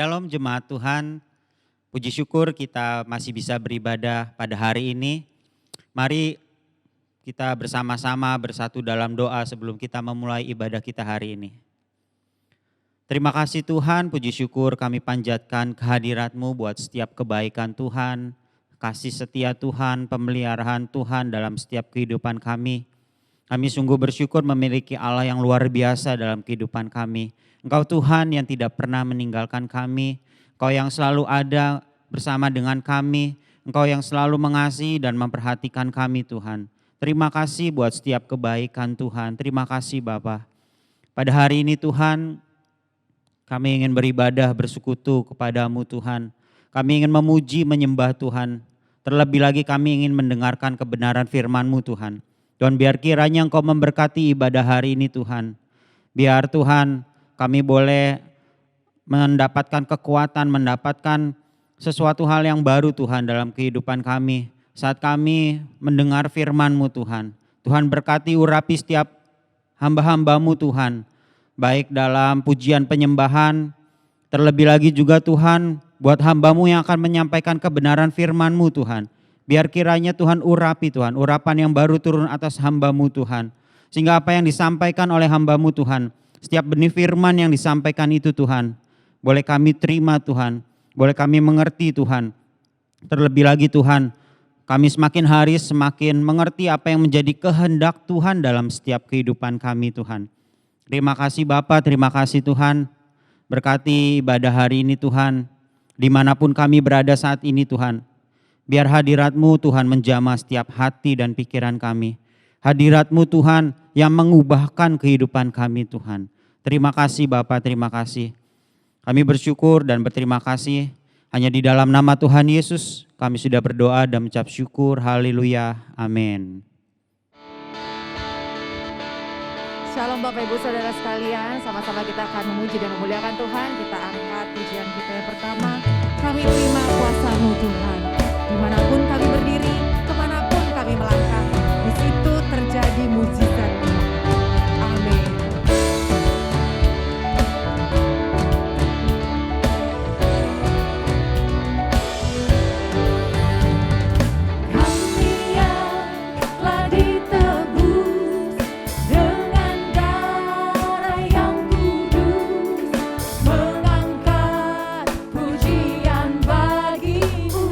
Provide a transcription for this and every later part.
Shalom jemaat Tuhan, puji syukur kita masih bisa beribadah pada hari ini. Mari kita bersama-sama bersatu dalam doa sebelum kita memulai ibadah kita hari ini. Terima kasih Tuhan, puji syukur kami panjatkan kehadirat-Mu buat setiap kebaikan Tuhan, kasih setia Tuhan, pemeliharaan Tuhan dalam setiap kehidupan kami. Kami sungguh bersyukur memiliki Allah yang luar biasa dalam kehidupan kami. Engkau Tuhan yang tidak pernah meninggalkan kami, Engkau yang selalu ada bersama dengan kami, Engkau yang selalu mengasihi dan memperhatikan kami Tuhan. Terima kasih buat setiap kebaikan Tuhan, terima kasih Bapa. Pada hari ini Tuhan, kami ingin beribadah bersekutu kepadamu Tuhan. Kami ingin memuji, menyembah Tuhan. Terlebih lagi kami ingin mendengarkan kebenaran firman-Mu Tuhan. Tuhan biar kiranya Engkau memberkati ibadah hari ini Tuhan. Biar Tuhan kami boleh mendapatkan kekuatan, mendapatkan sesuatu hal yang baru Tuhan dalam kehidupan kami. Saat kami mendengar firman-Mu Tuhan. Tuhan berkati urapi setiap hamba-hamba-Mu Tuhan. Baik dalam pujian penyembahan, terlebih lagi juga Tuhan buat hamba-Mu yang akan menyampaikan kebenaran firman-Mu Tuhan. Biar kiranya Tuhan urapi Tuhan, urapan yang baru turun atas hamba-Mu Tuhan. Sehingga apa yang disampaikan oleh hamba-Mu Tuhan, setiap benih firman yang disampaikan itu Tuhan, boleh kami terima Tuhan, boleh kami mengerti Tuhan. Terlebih lagi Tuhan, kami semakin hari semakin mengerti apa yang menjadi kehendak Tuhan dalam setiap kehidupan kami Tuhan. Terima kasih Bapa, terima kasih Tuhan. Berkati ibadah hari ini Tuhan, dimanapun kami berada saat ini Tuhan. Biar hadirat-Mu Tuhan menjamah setiap hati dan pikiran kami. Hadirat-Mu Tuhan yang mengubahkan kehidupan kami Tuhan. Terima kasih Bapa, terima kasih. Kami bersyukur dan berterima kasih. Hanya di dalam nama Tuhan Yesus kami sudah berdoa dan mengucap syukur. Haleluya. Amin. Shalom Bapak Ibu Saudara sekalian, sama-sama kita akan memuji dan memuliakan Tuhan. Kita angkat pujian kita yang pertama. Kami terima kuasa-Mu Tuhan. Dimanapun kami berdiri, kemanapun kami melangkah, di situ terjadi mujizat. Amin. Kami yang telah ditebus dengan darah yang kudus, mengangkat pujian bagi-Mu.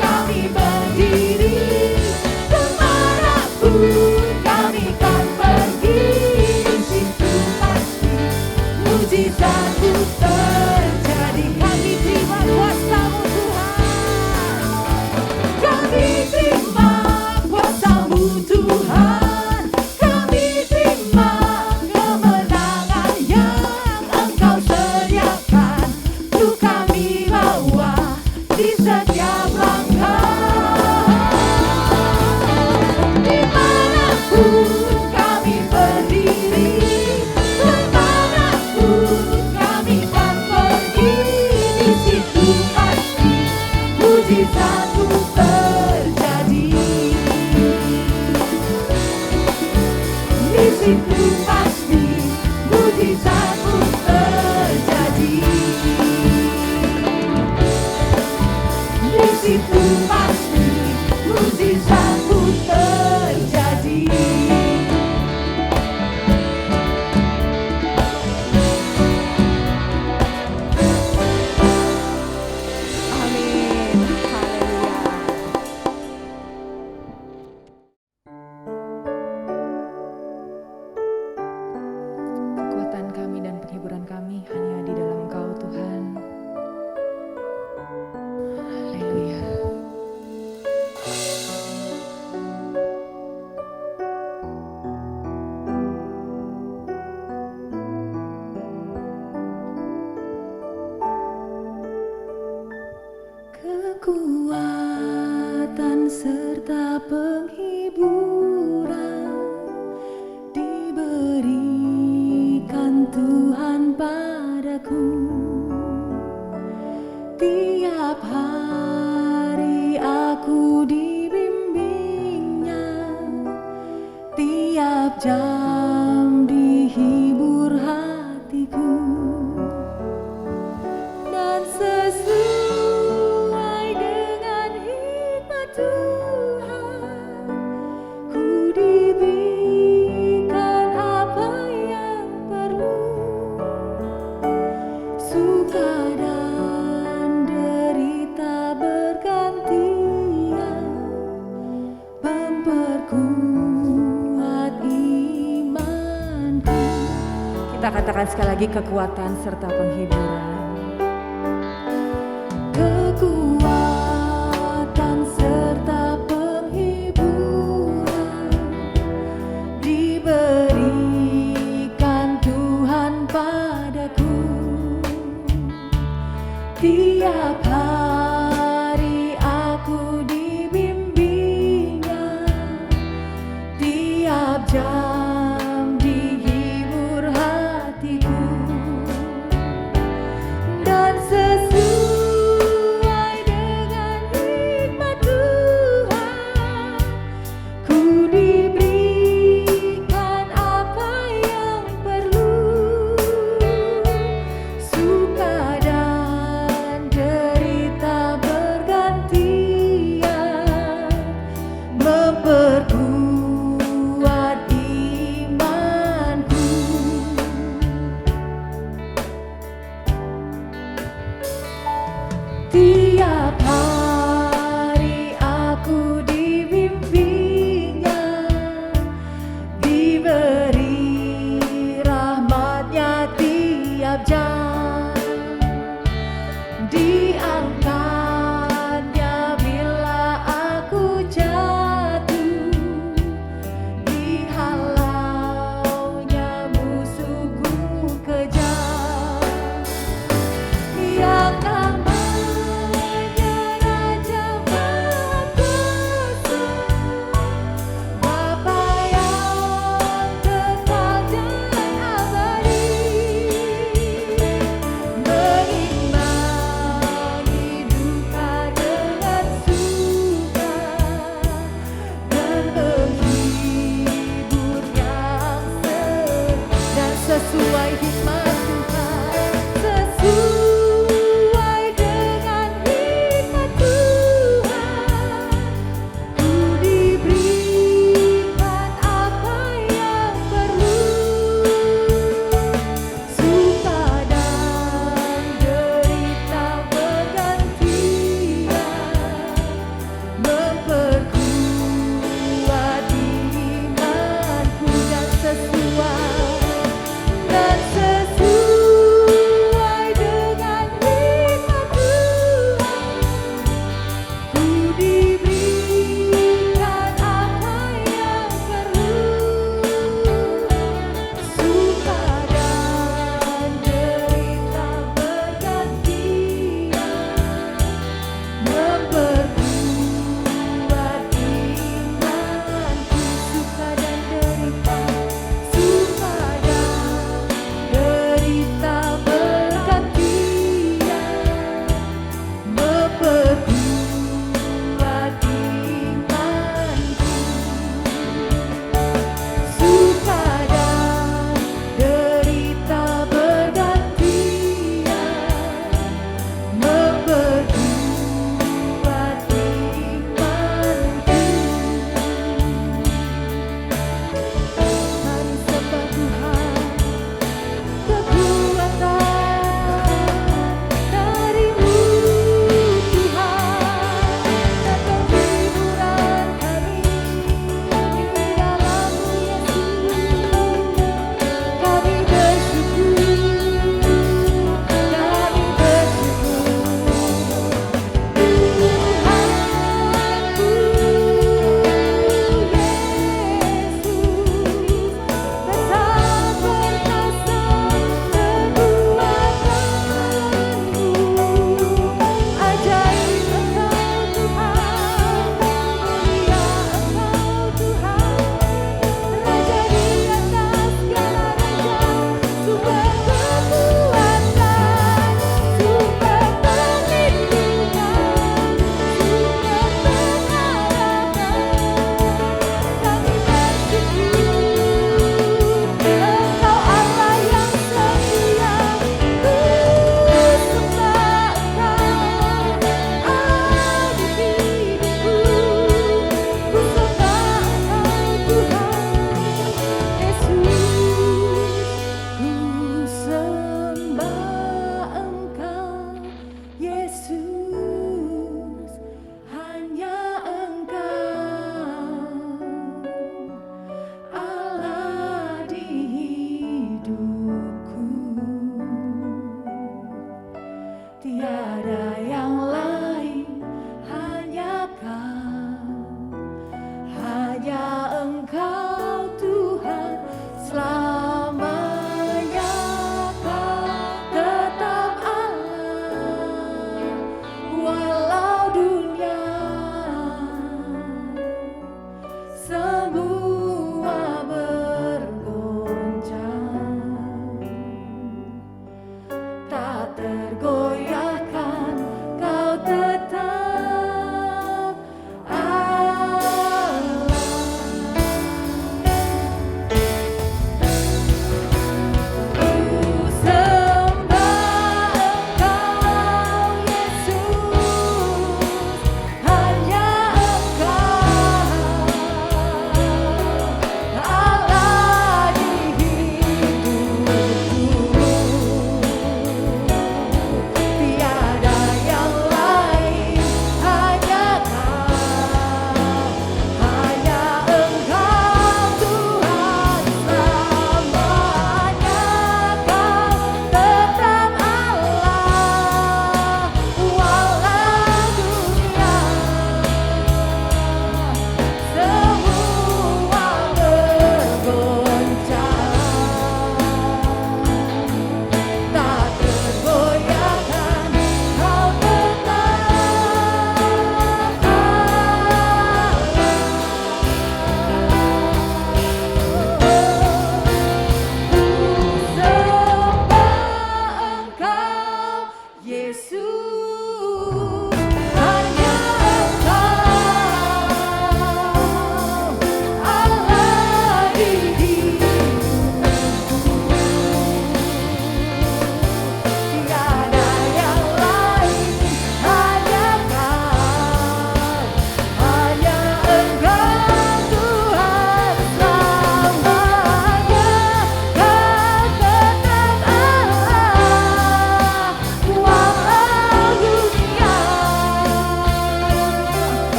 kami berdiri, kemanapun kami kan pergi, di situ pasti mujizatmu terjadi. Kami terima kuasa-Mu Tuhan, kami terima kuasa-Mu Tuhan, kami terima kemenangan yang Engkau sediakan untuk kami bawa di setiap langkah. Dimanapun kami berdiri, kemanapun kami kan pergi, di situ pasti mujizatmu terjadi. Di situ pasti mujizatmu terjadi. Di situ pasti mujizatmu terjadi. Amin. Haleluya. Kekuatan kami dan penghiburan kami hanya di dalam Engkau Tuhan. Haleluya. Kekuatan serta penghiburan diberikan Tuhan padaku. Tiap hari aku dibimbingnya, tiap jam dihibur hatiku. Dan sesuai dengan hikmat Tuhan, ku diberikan apa yang perlu. Suka dan derita bergantian, memperkuat imanku. Kita katakan sekali lagi, kekuatan serta penghiburan. Kekuatan serta penghiburan diberikan Tuhan padaku. Tiap hari aku dibimbingnya, tiap jam dihibur hatiku. Dan sesuai dengan hikmat Tuhan, ku diberikan apa yang perlu. Suka dan derita bergantian, memperkuat imanku. Tiap hari aku dibimbingnya, diberi rahmatnya tiap jam, diangkatnya bila aku jatuh, dihalaunya musuhku kejam. Yang namanya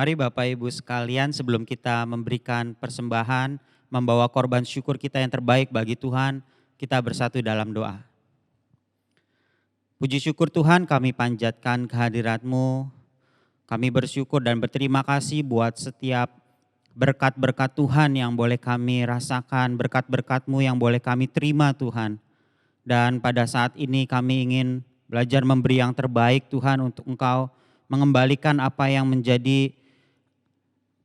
Mari Bapak Ibu sekalian, sebelum kita memberikan persembahan, membawa korban syukur kita yang terbaik bagi Tuhan, kita bersatu dalam doa. Puji syukur Tuhan, kami panjatkan kehadirat-Mu. Kami bersyukur dan berterima kasih buat setiap berkat-berkat Tuhan yang boleh kami rasakan, berkat-berkat-Mu yang boleh kami terima Tuhan. Dan pada saat ini kami ingin belajar memberi yang terbaik Tuhan untuk Engkau, mengembalikan apa yang menjadi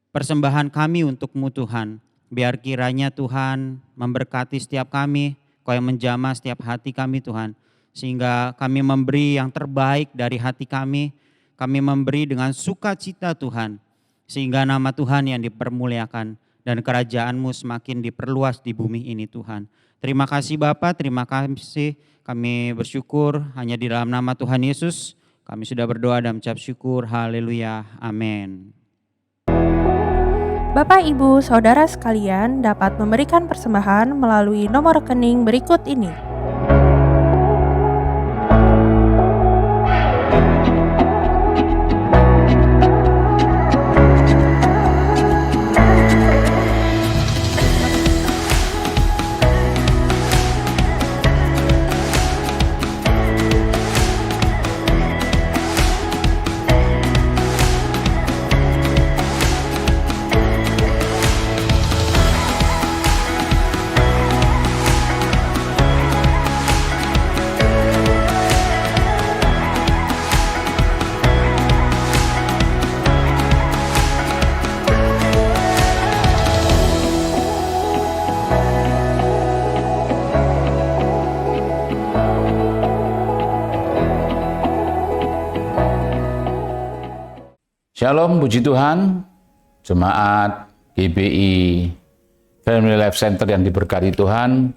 persembahan kami untuk-Mu Tuhan. Biar kiranya Tuhan memberkati setiap kami, Kau yang menjamah setiap hati kami Tuhan. Sehingga kami memberi yang terbaik dari hati kami memberi dengan sukacita Tuhan. Sehingga nama Tuhan yang dipermuliakan dan kerajaan-Mu semakin diperluas di bumi ini Tuhan. Terima kasih Bapa, terima kasih, kami bersyukur hanya di dalam nama Tuhan Yesus. Kami sudah berdoa dan mengucap syukur, haleluya, amin. Bapak, Ibu, Saudara sekalian dapat memberikan persembahan melalui nomor rekening berikut ini. Shalom, puji Tuhan, jemaat GBI Family Life Center yang diberkati Tuhan.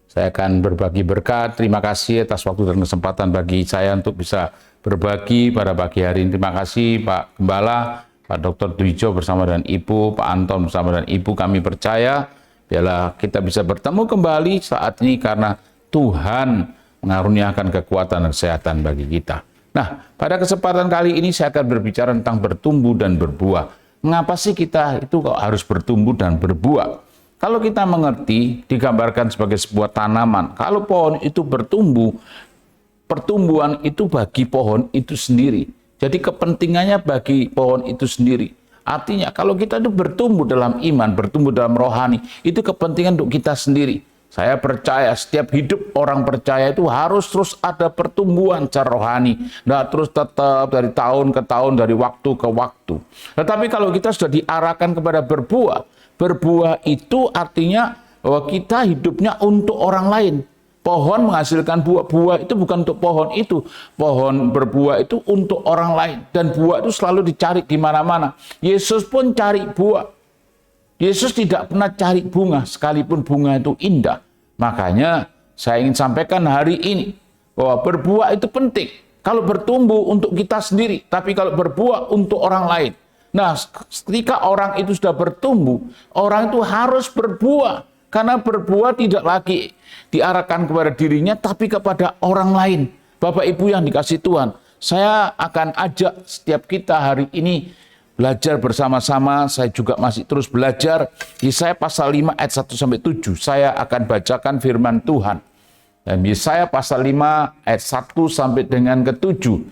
Saya akan berbagi berkat. Terima kasih atas waktu dan kesempatan bagi saya untuk bisa berbagi pada pagi hari ini. Terima kasih Pak Gembala, Pak Dr. Dwijo bersama dengan Ibu, Pak Anton bersama dengan Ibu. Kami percaya biarlah kita bisa bertemu kembali saat ini karena Tuhan mengaruniakan kekuatan dan kesehatan bagi kita. Nah, pada kesempatan kali ini saya akan berbicara tentang bertumbuh dan berbuah. Mengapa sih kita itu kok harus bertumbuh dan berbuah? Kalau kita mengerti, digambarkan sebagai sebuah tanaman. Kalau pohon itu bertumbuh, pertumbuhan itu bagi pohon itu sendiri. Jadi kepentingannya bagi pohon itu sendiri. Artinya kalau kita itu bertumbuh dalam iman, bertumbuh dalam rohani, itu kepentingan untuk kita sendiri. Saya percaya setiap hidup orang percaya itu harus terus ada pertumbuhan secara rohani. Nggak terus tetap dari tahun ke tahun, dari waktu ke waktu. Tetapi kalau kita sudah diarahkan kepada berbuah, berbuah itu artinya bahwa kita hidupnya untuk orang lain. Pohon menghasilkan buah, buah itu bukan untuk pohon itu. Pohon berbuah itu untuk orang lain. Dan buah itu selalu dicari di mana-mana. Yesus pun cari buah. Yesus tidak pernah cari bunga, sekalipun bunga itu indah. Makanya saya ingin sampaikan hari ini bahwa berbuah itu penting. Kalau bertumbuh untuk kita sendiri, tapi kalau berbuah untuk orang lain. Nah, ketika orang itu sudah bertumbuh, orang itu harus berbuah. Karena berbuah tidak lagi diarahkan kepada dirinya, tapi kepada orang lain. Bapak Ibu yang dikasihi Tuhan, saya akan ajak setiap kita hari ini belajar bersama-sama. Saya juga masih terus belajar. Yesaya pasal 5 ayat 1-7. Saya akan bacakan firman Tuhan. Dan Yesaya pasal 5 ayat 1 sampai dengan ke-7.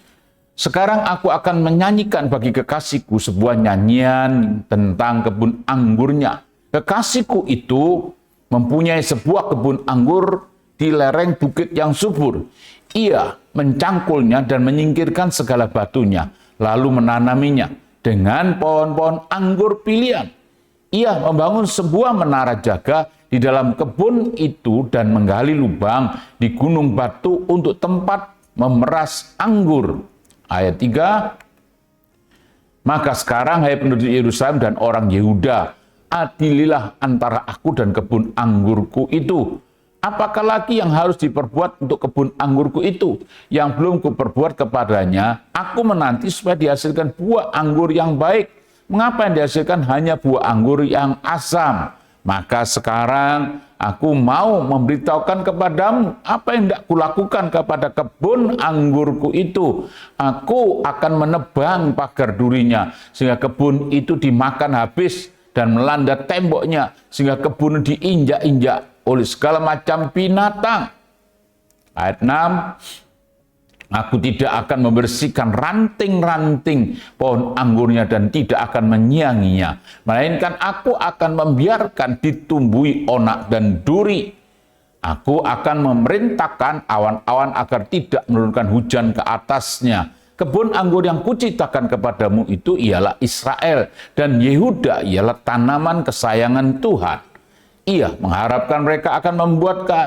Sekarang aku akan menyanyikan bagi kekasihku sebuah nyanyian tentang kebun anggurnya. Kekasihku itu mempunyai sebuah kebun anggur di lereng bukit yang subur. Ia mencangkulnya dan menyingkirkan segala batunya, lalu menanaminya dengan pohon-pohon anggur pilihan. Ia membangun sebuah menara jaga di dalam kebun itu dan menggali lubang di gunung batu untuk tempat memeras anggur. Ayat 3, maka sekarang hai penduduk Yerusalem dan orang Yehuda, adililah antara aku dan kebun anggurku itu. Apakah lagi yang harus diperbuat untuk kebun anggurku itu yang belum kuperbuat kepadanya? Aku menanti supaya dihasilkan buah anggur yang baik. Mengapa yang dihasilkan hanya buah anggur yang asam? Maka sekarang aku mau memberitahukan kepadamu apa yang tidak kulakukan kepada kebun anggurku itu. Aku akan menebang pagar durinya, sehingga kebun itu dimakan habis dan melanda temboknya, sehingga kebun diinjak-injak oleh segala macam binatang. Ayat 6, aku tidak akan membersihkan ranting-ranting pohon anggurnya dan tidak akan menyianginya, melainkan aku akan membiarkan ditumbuhi onak dan duri. Aku akan memerintahkan awan-awan agar tidak menurunkan hujan ke atasnya. Kebun anggur yang kuciptakan kepadamu itu ialah Israel, dan Yehuda ialah tanaman kesayangan Tuhan. Ia mengharapkan mereka akan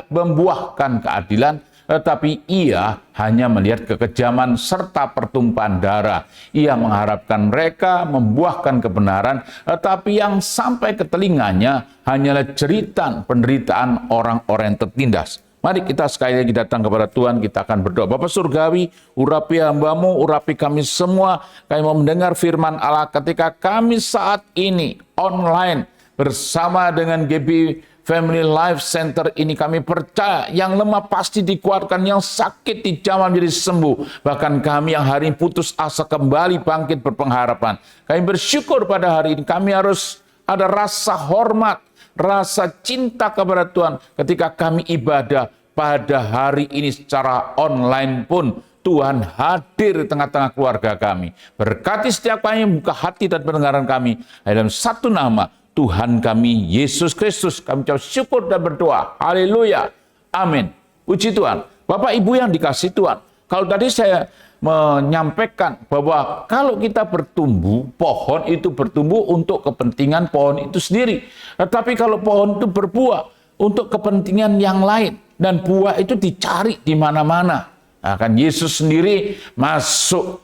membuahkan keadilan, tetapi ia hanya melihat kekejaman serta pertumpahan darah. Ia mengharapkan mereka membuahkan kebenaran, tetapi yang sampai ke telinganya hanyalah jeritan penderitaan orang-orang yang tertindas. Mari kita sekali lagi datang kepada Tuhan, kita akan berdoa. Bapa Surgawi, urapi hamba-Mu, urapi kami semua. Kami mau mendengar firman Allah ketika kami saat ini online bersama dengan GB Family Life Center ini. Kami percaya yang lemah pasti dikuatkan, yang sakit dijamah menjadi sembuh. Bahkan kami yang hari ini putus asa kembali bangkit berpengharapan. Kami bersyukur pada hari ini kami harus ada rasa hormat, rasa cinta kepada Tuhan ketika kami ibadah pada hari ini secara online pun. Tuhan hadir di tengah-tengah keluarga kami. Berkati setiap kami, buka hati dan pendengaran kami. Dalam satu nama, Tuhan kami, Yesus Kristus, kami ucap syukur dan berdoa. Haleluya. Amin. Puji Tuhan. Bapak Ibu yang dikasihi Tuhan, kalau tadi saya menyampaikan bahwa kalau kita bertumbuh, pohon itu bertumbuh untuk kepentingan pohon itu sendiri. Tetapi kalau pohon itu berbuah untuk kepentingan yang lain, dan buah itu dicari di mana-mana. Nah, kan Yesus sendiri masuk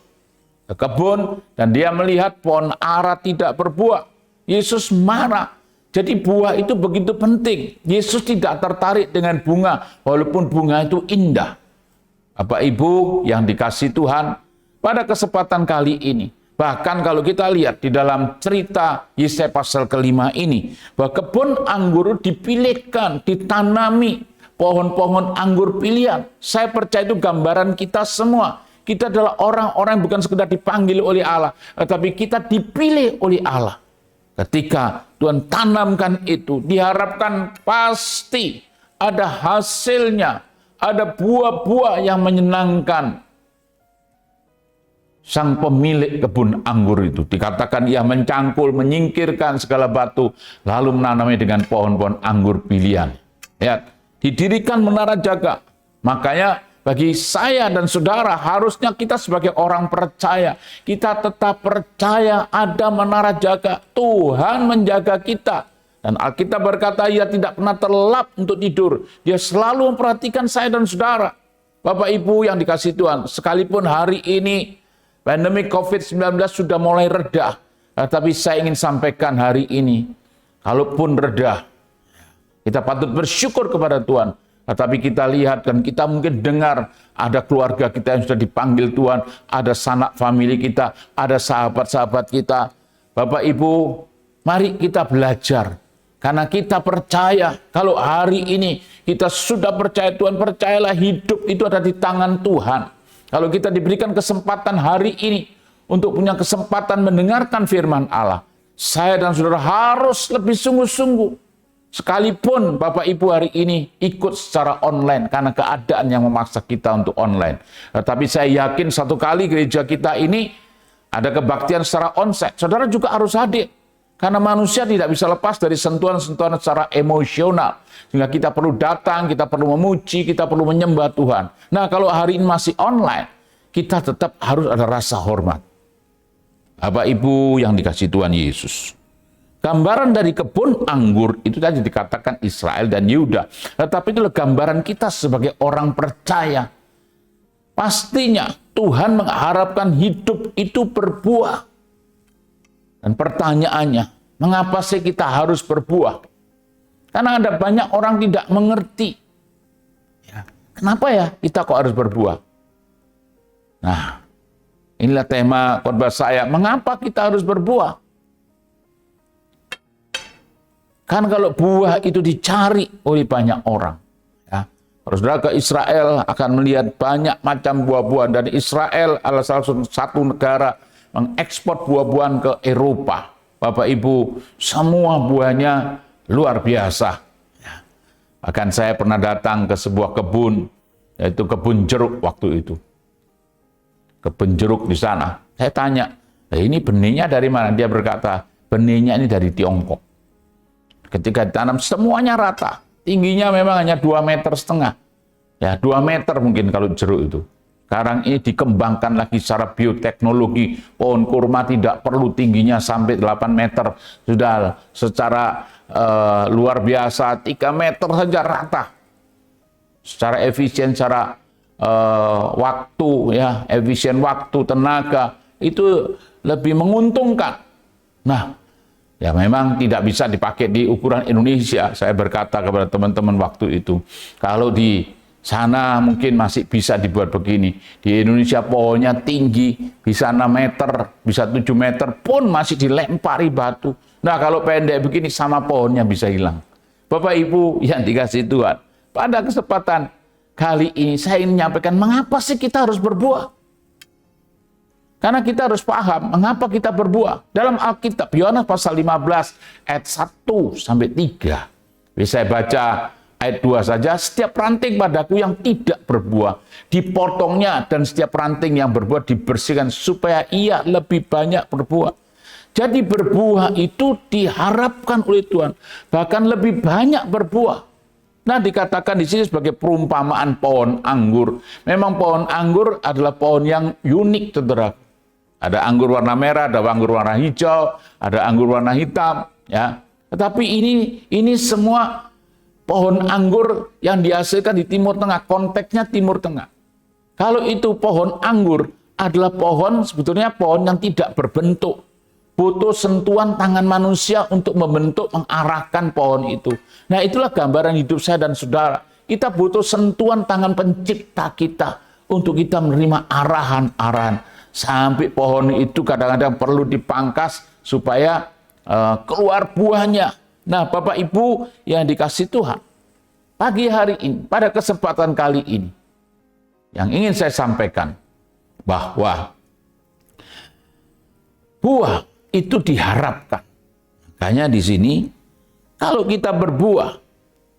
ke kebun dan dia melihat pohon ara tidak berbuah. Yesus marah. Jadi buah itu begitu penting. Yesus tidak tertarik dengan bunga, walaupun bunga itu indah. Bapak Ibu yang dikasihi Tuhan, pada kesempatan kali ini, bahkan kalau kita lihat di dalam cerita Yesaya pasal ke-5 ini, bahwa kebun anggur dipilihkan, ditanami pohon-pohon anggur pilihan. Saya percaya itu gambaran kita semua. Kita adalah orang-orang bukan sekedar dipanggil oleh Allah, tetapi kita dipilih oleh Allah. Ketika Tuhan tanamkan itu, diharapkan pasti ada hasilnya, ada buah-buah yang menyenangkan. Sang pemilik kebun anggur itu dikatakan ia mencangkul, menyingkirkan segala batu, lalu menanamnya dengan pohon-pohon anggur pilihan. Ya, didirikan menara jaga. Makanya bagi saya dan saudara, harusnya kita sebagai orang percaya, kita tetap percaya ada menara jaga. Tuhan menjaga kita. Dan Alkitab berkata, ia tidak pernah terlelap untuk tidur. Dia selalu memperhatikan saya dan saudara. Bapak Ibu yang dikasihi Tuhan, sekalipun hari ini pandemi COVID-19 sudah mulai reda, tapi saya ingin sampaikan hari ini, kalaupun reda, kita patut bersyukur kepada Tuhan. Tetapi kita lihat dan kita mungkin dengar ada keluarga kita yang sudah dipanggil Tuhan, ada sanak famili kita, ada sahabat-sahabat kita. Bapak Ibu, mari kita belajar. Karena kita percaya kalau hari ini kita sudah percaya Tuhan, percayalah hidup itu ada di tangan Tuhan. Kalau kita diberikan kesempatan hari ini untuk punya kesempatan mendengarkan firman Allah, saya dan saudara harus lebih sungguh-sungguh. Sekalipun Bapak Ibu hari ini ikut secara online karena keadaan yang memaksa kita untuk online. Tetapi saya yakin satu kali gereja kita ini ada kebaktian secara onsite, saudara juga harus hadir. Karena manusia tidak bisa lepas dari sentuhan-sentuhan secara emosional. Sehingga kita perlu datang, kita perlu memuji, kita perlu menyembah Tuhan. Nah, kalau hari ini masih online, kita tetap harus ada rasa hormat. Bapak Ibu yang dikasihi Tuhan Yesus. Gambaran dari kebun anggur itu tadi dikatakan Israel dan Yehuda. Tetapi itulah gambaran kita sebagai orang percaya. Pastinya Tuhan mengharapkan hidup itu berbuah. Dan pertanyaannya, mengapa sih kita harus berbuah? Karena ada banyak orang tidak mengerti. Ya, kenapa ya kita kok harus berbuah? Nah, inilah tema khotbah saya. Mengapa kita harus berbuah? Kan kalau buah itu dicari oleh banyak orang. Ya. Kalau saudara ke Israel akan melihat banyak macam buah-buahan. Dan Israel adalah salah satu negara mengekspor buah-buahan ke Eropa. Bapak Ibu, semua buahnya luar biasa. Ya. Bahkan saya pernah datang ke sebuah kebun, yaitu kebun jeruk waktu itu. Kebun jeruk di sana. Saya tanya, ini benihnya dari mana? Dia berkata, benihnya ini dari Tiongkok. Ketika ditanam semuanya rata. Tingginya memang hanya 2,5 meter. Ya, 2 meter mungkin kalau jeruk itu. Sekarang ini dikembangkan lagi secara bioteknologi. Pohon kurma tidak perlu tingginya sampai 8 meter. Sudah secara luar biasa 3 meter saja rata. Secara efisien, secara waktu, ya, efisien waktu, tenaga, itu lebih menguntungkan. Nah, ya memang tidak bisa dipakai di ukuran Indonesia. Saya berkata kepada teman-teman waktu itu, kalau di sana mungkin masih bisa dibuat begini. Di Indonesia pohonnya tinggi, bisa 6 meter, bisa 7 meter, pun masih dilempari batu. Nah kalau pendek begini sama pohonnya bisa hilang. Bapak Ibu yang dikasih Tuhan, pada kesempatan kali ini saya ingin menyampaikan mengapa sih kita harus berbuah. Karena kita harus paham mengapa kita berbuah. Dalam Alkitab, Yohanes pasal 15 ayat 1 sampai 3. Bisa saya baca ayat 2 saja. Setiap ranting padaku yang tidak berbuah dipotongnya, dan setiap ranting yang berbuah dibersihkan supaya ia lebih banyak berbuah. Jadi berbuah itu diharapkan oleh Tuhan, bahkan lebih banyak berbuah. Nah, dikatakan di sini sebagai perumpamaan pohon anggur. Memang pohon anggur adalah pohon yang unik, saudara. Ada anggur warna merah, ada anggur warna hijau, ada anggur warna hitam, ya. Tetapi ini semua pohon anggur yang dihasilkan di Timur Tengah, konteksnya Timur Tengah. Kalau itu pohon anggur adalah pohon, sebetulnya pohon yang tidak berbentuk. Butuh sentuhan tangan manusia untuk membentuk, mengarahkan pohon itu. Nah, itulah gambaran hidup saya dan saudara. Kita butuh sentuhan tangan pencipta kita untuk kita menerima arahan-arahan. Sampai pohon itu kadang-kadang perlu dipangkas supaya keluar buahnya. Nah, Bapak Ibu yang dikasih Tuhan, pagi hari ini, pada kesempatan kali ini, yang ingin saya sampaikan bahwa buah itu diharapkan. Makanya di sini, kalau kita berbuah,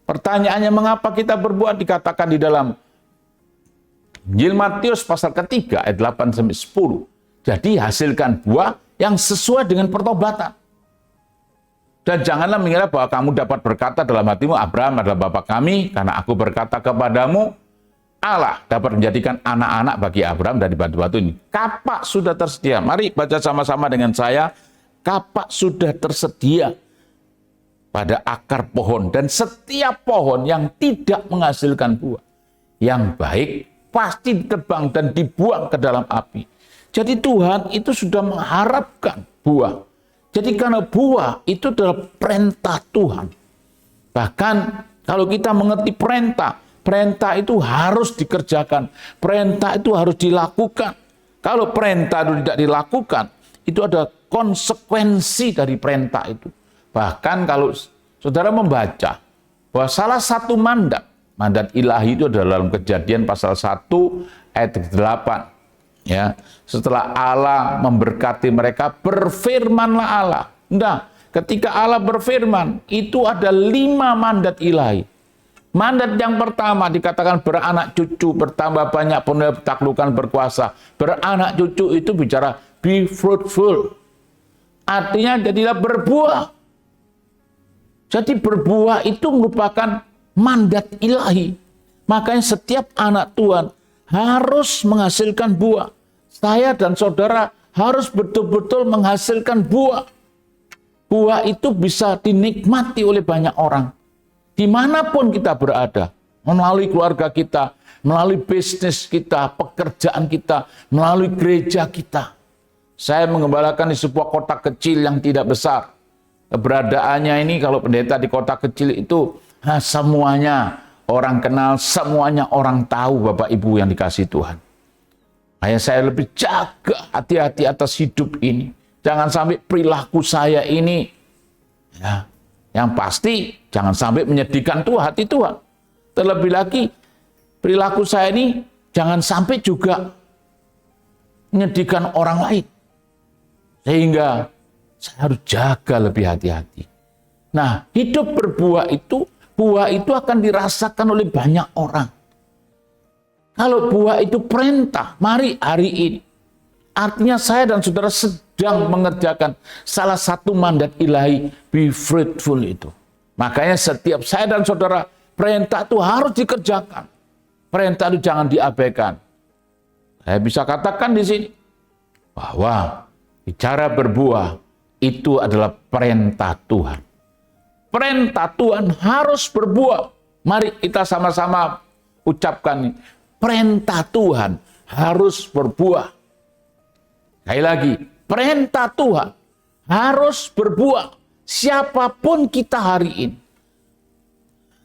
pertanyaannya mengapa kita berbuah, dikatakan di dalam Injil Matius pasal ketiga ayat 8 sampai 10. Jadi hasilkan buah yang sesuai dengan pertobatan. Dan janganlah mengira bahwa kamu dapat berkata dalam hatimu, Abraham adalah bapa kami, karena aku berkata kepadamu, Allah dapat menjadikan anak-anak bagi Abraham dari batu-batu ini. Kapak sudah tersedia. Mari baca sama-sama dengan saya. Kapak sudah tersedia pada akar pohon. Dan setiap pohon yang tidak menghasilkan buah, yang baik, pasti ditebang dan dibuang ke dalam api. Jadi Tuhan itu sudah mengharapkan buah. Jadi karena buah itu adalah perintah Tuhan. Bahkan kalau kita mengerti perintah, perintah itu harus dikerjakan. Perintah itu harus dilakukan. Kalau perintah itu tidak dilakukan, itu ada konsekuensi dari perintah itu. Bahkan kalau saudara membaca bahwa salah satu mandat ilahi itu adalah dalam Kejadian pasal 1 ayat 8. Ya, setelah Allah memberkati mereka, berfirmanlah Allah. Nah, ketika Allah berfirman, itu ada 5 mandat ilahi. Mandat yang pertama dikatakan beranak cucu, bertambah banyak, penuh taklukan, berkuasa. Beranak cucu itu bicara be fruitful. Artinya jadilah berbuah. Jadi berbuah itu merupakan mandat ilahi. Makanya setiap anak Tuhan harus menghasilkan buah. Saya dan saudara harus betul-betul menghasilkan buah. Buah itu bisa dinikmati oleh banyak orang. Dimanapun kita berada. Melalui keluarga kita, melalui bisnis kita, pekerjaan kita, melalui gereja kita. Saya mengembalakan di sebuah kota kecil yang tidak besar. Keberadaannya ini kalau pendeta di kota kecil itu, semuanya orang kenal, semuanya orang tahu, Bapak Ibu yang dikasih Tuhan. Makanya saya lebih jaga hati-hati atas hidup ini. Jangan sampai perilaku saya ini ya, Yang pasti jangan sampai menyedihkan Tuhan, hati Tuhan. Terlebih lagi perilaku saya ini jangan sampai juga menyedihkan orang lain. Sehingga saya harus jaga lebih hati-hati. Nah, hidup berbuah itu akan dirasakan oleh banyak orang. Kalau buah itu perintah, mari hari ini. Artinya saya dan saudara sedang mengerjakan salah satu mandat ilahi, be fruitful itu. Makanya setiap saya dan saudara, perintah itu harus dikerjakan. Perintah itu jangan diabaikan. Saya bisa katakan di sini bahwa bicara berbuah itu adalah perintah Tuhan. Perintah Tuhan harus berbuah. Mari kita sama-sama ucapkan ini. Perintah Tuhan harus berbuah. Sekali lagi, perintah Tuhan harus berbuah. Siapapun kita hari ini.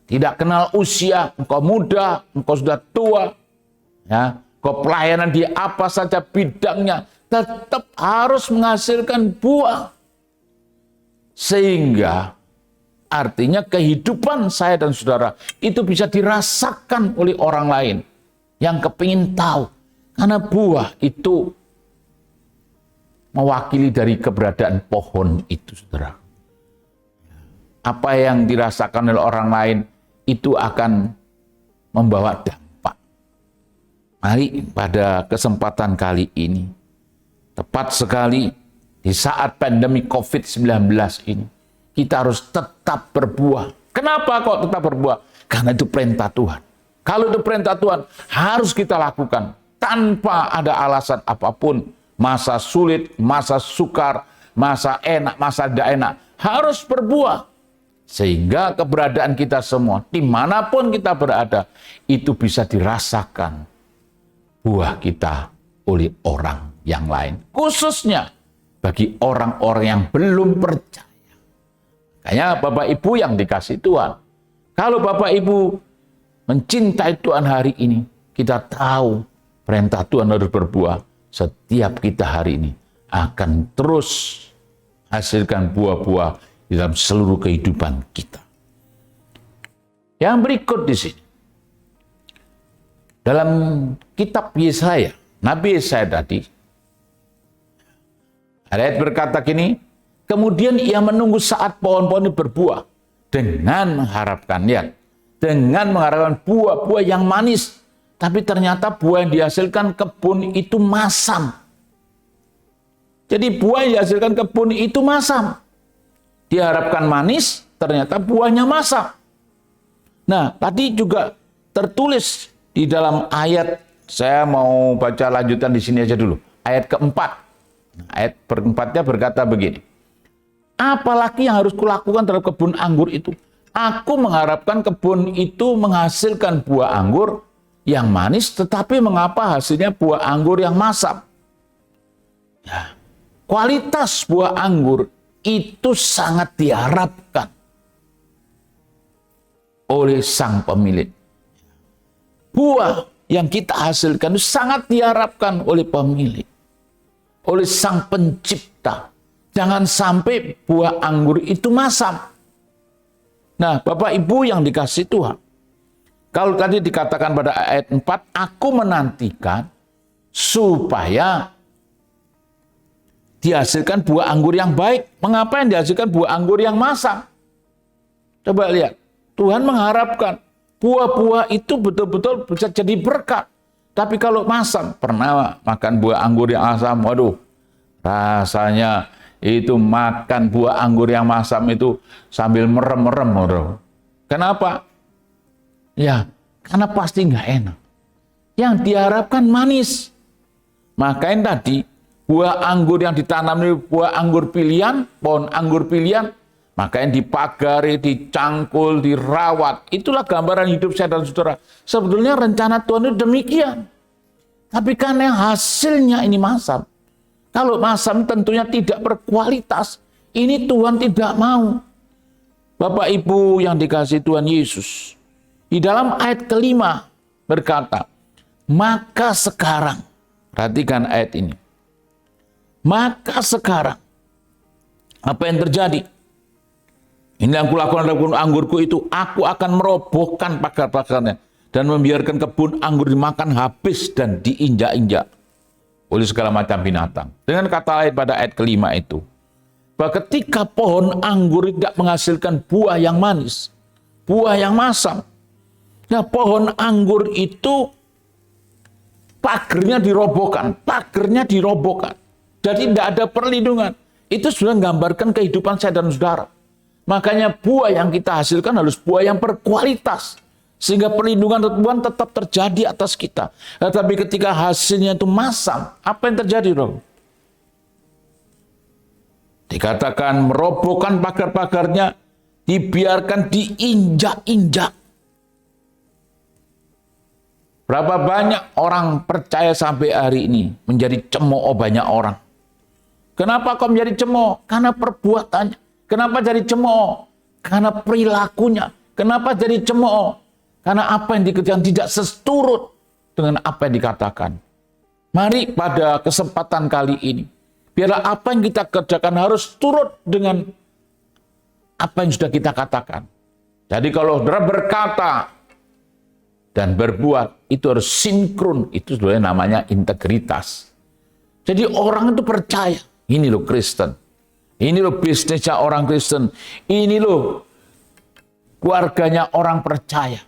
Tidak kenal usia, engkau muda, engkau sudah tua, ya, engkau pelayanan di apa saja bidangnya, tetap harus menghasilkan buah. Sehingga artinya kehidupan saya dan saudara itu bisa dirasakan oleh orang lain yang kepingin tahu. Karena buah itu mewakili dari keberadaan pohon itu, saudara. Apa yang dirasakan oleh orang lain itu akan membawa dampak. Mari pada kesempatan kali ini, tepat sekali di saat pandemi COVID-19 ini, kita harus tetap berbuah. Kenapa kok tetap berbuah? Karena itu perintah Tuhan. Kalau itu perintah Tuhan, harus kita lakukan tanpa ada alasan apapun. Masa sulit, masa sukar, masa enak, masa tidak enak. Harus berbuah. Sehingga keberadaan kita semua, dimanapun kita berada, itu bisa dirasakan buah kita oleh orang yang lain. Khususnya bagi orang-orang yang belum percaya. Kayak Bapak Ibu yang dikasih Tuhan. Kalau Bapak Ibu mencintai Tuhan hari ini, kita tahu perintah Tuhan harus berbuah. Setiap kita hari ini akan terus hasilkan buah-buah di dalam seluruh kehidupan kita. Yang berikut di sini. Dalam kitab Yesaya, Nabi Yesaya tadi, ayat berkata gini, kemudian ia menunggu saat pohon-pohon itu berbuah dengan mengharapkan, lihat, dengan mengharapkan buah-buah yang manis. Tapi ternyata buah yang dihasilkan kebun itu masam. Jadi buah yang dihasilkan kebun itu masam. Diharapkan manis, ternyata buahnya masam. Nah, tadi juga tertulis di dalam ayat, saya mau baca lanjutan di sini aja dulu. Ayat keempat. Ayat keempatnya berkata begini. Apalagi yang harus kulakukan terhadap kebun anggur itu? Aku mengharapkan kebun itu menghasilkan buah anggur yang manis, tetapi mengapa hasilnya buah anggur yang masam? Ya, kualitas buah anggur itu sangat diharapkan oleh sang pemilik. Buah yang kita hasilkan itu sangat diharapkan oleh pemilik, oleh sang pencipta. Jangan sampai buah anggur itu masam. Nah, Bapak Ibu yang dikasih Tuhan, kalau tadi dikatakan pada ayat 4, aku menantikan supaya dihasilkan buah anggur yang baik. Mengapa yang dihasilkan buah anggur yang masam? Coba lihat, Tuhan mengharapkan buah-buah itu betul-betul bisa jadi berkat. Tapi kalau masam, pernah makan buah anggur yang masam, waduh, rasanya itu makan buah anggur yang masam itu sambil merem-merem. Kenapa? Ya, karena pasti nggak enak. Yang diharapkan manis. Makanya tadi, buah anggur yang ditanam ini buah anggur pilihan, pohon anggur pilihan, makanya dipagari, dicangkul, dirawat. Itulah gambaran hidup saya dan saudara. Sebetulnya rencana Tuhan itu demikian. Tapi karena hasilnya ini masam. Kalau masam tentunya tidak berkualitas. Ini Tuhan tidak mau. Bapak Ibu yang dikasihi Tuhan Yesus. Di dalam ayat kelima berkata, maka sekarang, perhatikan ayat ini. Maka sekarang, apa yang terjadi? Ini yang kulakukan pada kebun anggurku itu, aku akan merobohkan pagar-pagarnya dan membiarkan kebun anggur dimakan habis dan diinjak-injak oleh segala macam binatang. Dengan kata lain pada ayat kelima itu, bahwa ketika pohon anggur tidak menghasilkan buah yang manis, buah yang masam, nah pohon anggur itu pagernya dirobohkan. Jadi tidak ada perlindungan. Itu sudah menggambarkan kehidupan saya dan saudara. Makanya buah yang kita hasilkan harus buah yang berkualitas. Sehingga perlindungan Tuhan tetap terjadi atas kita. Tetapi ketika hasilnya itu masam, apa yang terjadi, Bro? Dikatakan merobohkan pagar-pagarnya, dibiarkan diinjak-injak. Berapa banyak orang percaya sampai hari ini menjadi cemooh banyak orang. Kenapa kau menjadi cemooh? Karena perbuatannya. Kenapa jadi cemooh? Karena perilakunya. Kenapa jadi cemooh? Karena apa yang dikerjakan tidak seturut dengan apa yang dikatakan. Mari pada kesempatan kali ini, biarlah apa yang kita kerjakan harus turut dengan apa yang sudah kita katakan. Jadi kalau saudara berkata dan berbuat, itu harus sinkron. Itu sebenarnya namanya integritas. Jadi orang itu percaya, ini loh Kristen. Ini loh bisnisnya orang Kristen. Ini loh keluarganya orang percaya.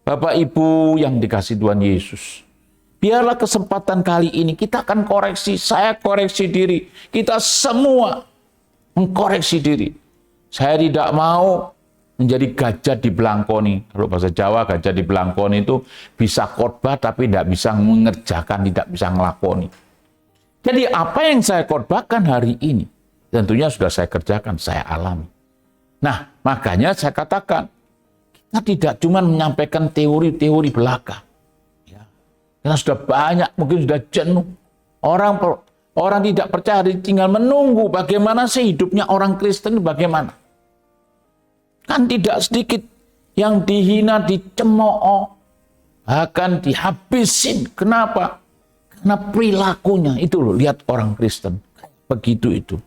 Bapak Ibu yang dikasih Tuhan Yesus. Biarlah kesempatan kali ini kita akan koreksi. Saya koreksi diri. Kita semua mengkoreksi diri. Saya tidak mau menjadi gajah di belangkoni. Kalau bahasa Jawa gajah di belangkoni itu bisa khotbah tapi tidak bisa mengerjakan, tidak bisa ngelakoni. Jadi apa yang saya khotbahkan hari ini tentunya sudah saya kerjakan, saya alami. Nah, makanya saya katakan kita tidak cuma menyampaikan teori-teori belaka. Ya. Karena sudah banyak, mungkin sudah jenuh. Orang tidak percaya, tinggal menunggu bagaimana sih hidupnya orang Kristen, bagaimana. Kan tidak sedikit yang dihina, dicemooh, bahkan dihabisin. Kenapa? Karena perilakunya. Itu loh, lihat orang Kristen. Begitu itu.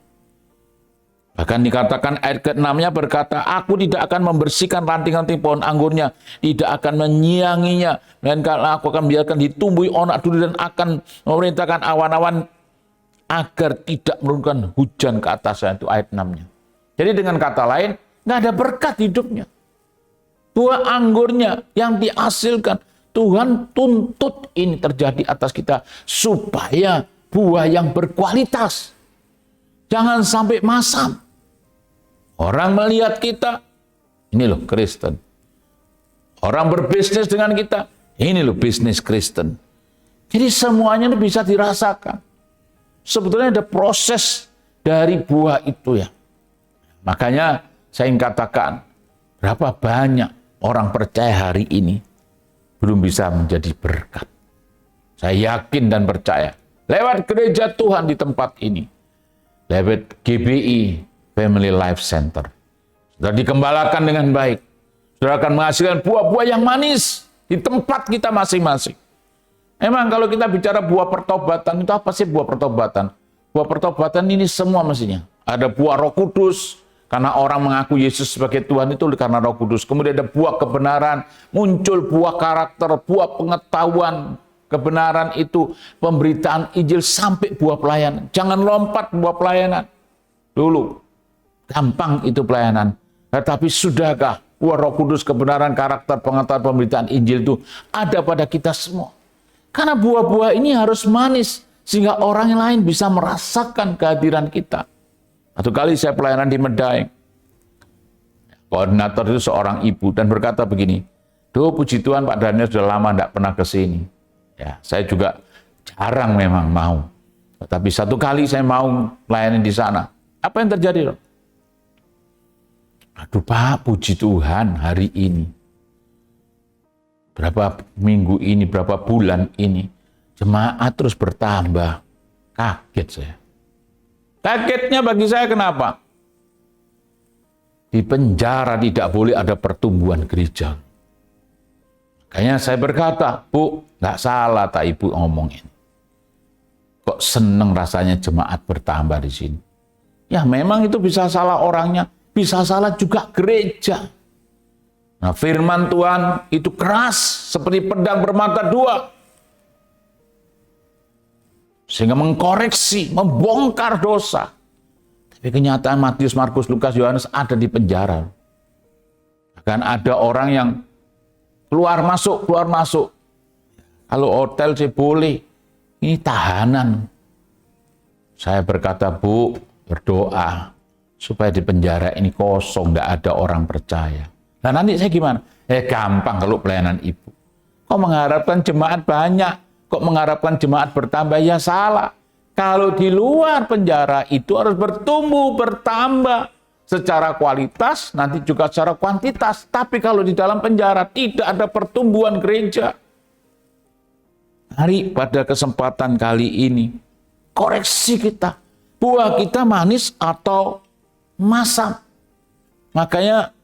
Bahkan dikatakan ayat ke-6-nya berkata, aku tidak akan membersihkan ranting-ranting pohon anggurnya, tidak akan menyianginya, melainkan aku akan biarkan ditumbuhi onak duri dan akan memerintahkan awan-awan agar tidak menurunkan hujan ke atasnya. Itu ayat 6-nya. Jadi dengan kata lain, nggak ada berkat hidupnya. Buah anggurnya yang dihasilkan, Tuhan tuntut ini terjadi atas kita supaya buah yang berkualitas. Jangan sampai masam. Orang melihat kita, ini loh Kristen. Orang berbisnis dengan kita, ini loh bisnis Kristen. Jadi semuanya bisa dirasakan. Sebetulnya ada proses dari buah itu ya. Makanya saya ingin katakan, berapa banyak orang percaya hari ini belum bisa menjadi berkat. Saya yakin dan percaya, lewat gereja Tuhan di tempat ini, lewat GBI Family Life Center, sudah dikembalakan dengan baik. Sudah akan menghasilkan buah-buah yang manis di tempat kita masing-masing. Memang kalau kita bicara buah pertobatan, itu apa sih buah pertobatan? Buah pertobatan ini semua mestinya. Ada buah Roh Kudus, karena orang mengaku Yesus sebagai Tuhan itu karena Roh Kudus. Kemudian ada buah kebenaran, muncul buah karakter, buah pengetahuan, kebenaran itu, pemberitaan Injil sampai buah pelayanan. Jangan lompat buah pelayanan. Dulu, gampang itu pelayanan. Tetapi sudahkah buah Roh Kudus, kebenaran, karakter, pengetahuan, pemberitaan Injil itu ada pada kita semua? Karena buah-buah ini harus manis, sehingga orang yang lain bisa merasakan kehadiran kita. Satu kali saya pelayanan di Medaeng. Koordinator itu seorang ibu dan berkata begini, "Duh, puji Tuhan Pak Daniel sudah lama tidak pernah ke sini." Ya, saya juga jarang memang mau. Tetapi satu kali saya mau pelayanan di sana. Apa yang terjadi, loh? Aduh Pak, puji Tuhan hari ini. Berapa minggu ini, berapa bulan ini, jemaat terus bertambah. Kaget saya. Kagetnya bagi saya kenapa? Di penjara tidak boleh ada pertumbuhan gereja. Makanya saya berkata, Bu, nggak salah tak Ibu ngomong ini. Kok seneng rasanya jemaat bertambah di sini? Ya memang itu bisa salah orangnya, bisa salah juga gereja. Nah, firman Tuhan itu keras seperti pedang bermata dua. Sehingga mengkoreksi, membongkar dosa. Tapi kenyataan Matius, Markus, Lukas, Yohanes ada di penjara. Bahkan ada orang yang keluar masuk. Kalau hotel sih boleh, ini tahanan. Saya berkata, Bu, berdoa supaya di penjara ini kosong, nggak ada orang percaya. Nah nanti saya gimana? Gampang kalau pelayanan ibu. Kok mengharapkan jemaat banyak? Kok mengharapkan jemaat bertambah? Ya salah. Kalau di luar penjara itu harus bertumbuh, bertambah. Secara kualitas, nanti juga secara kuantitas. Tapi kalau di dalam penjara tidak ada pertumbuhan gereja. Mari pada kesempatan kali ini, koreksi kita. Buah kita manis atau masam. Makanya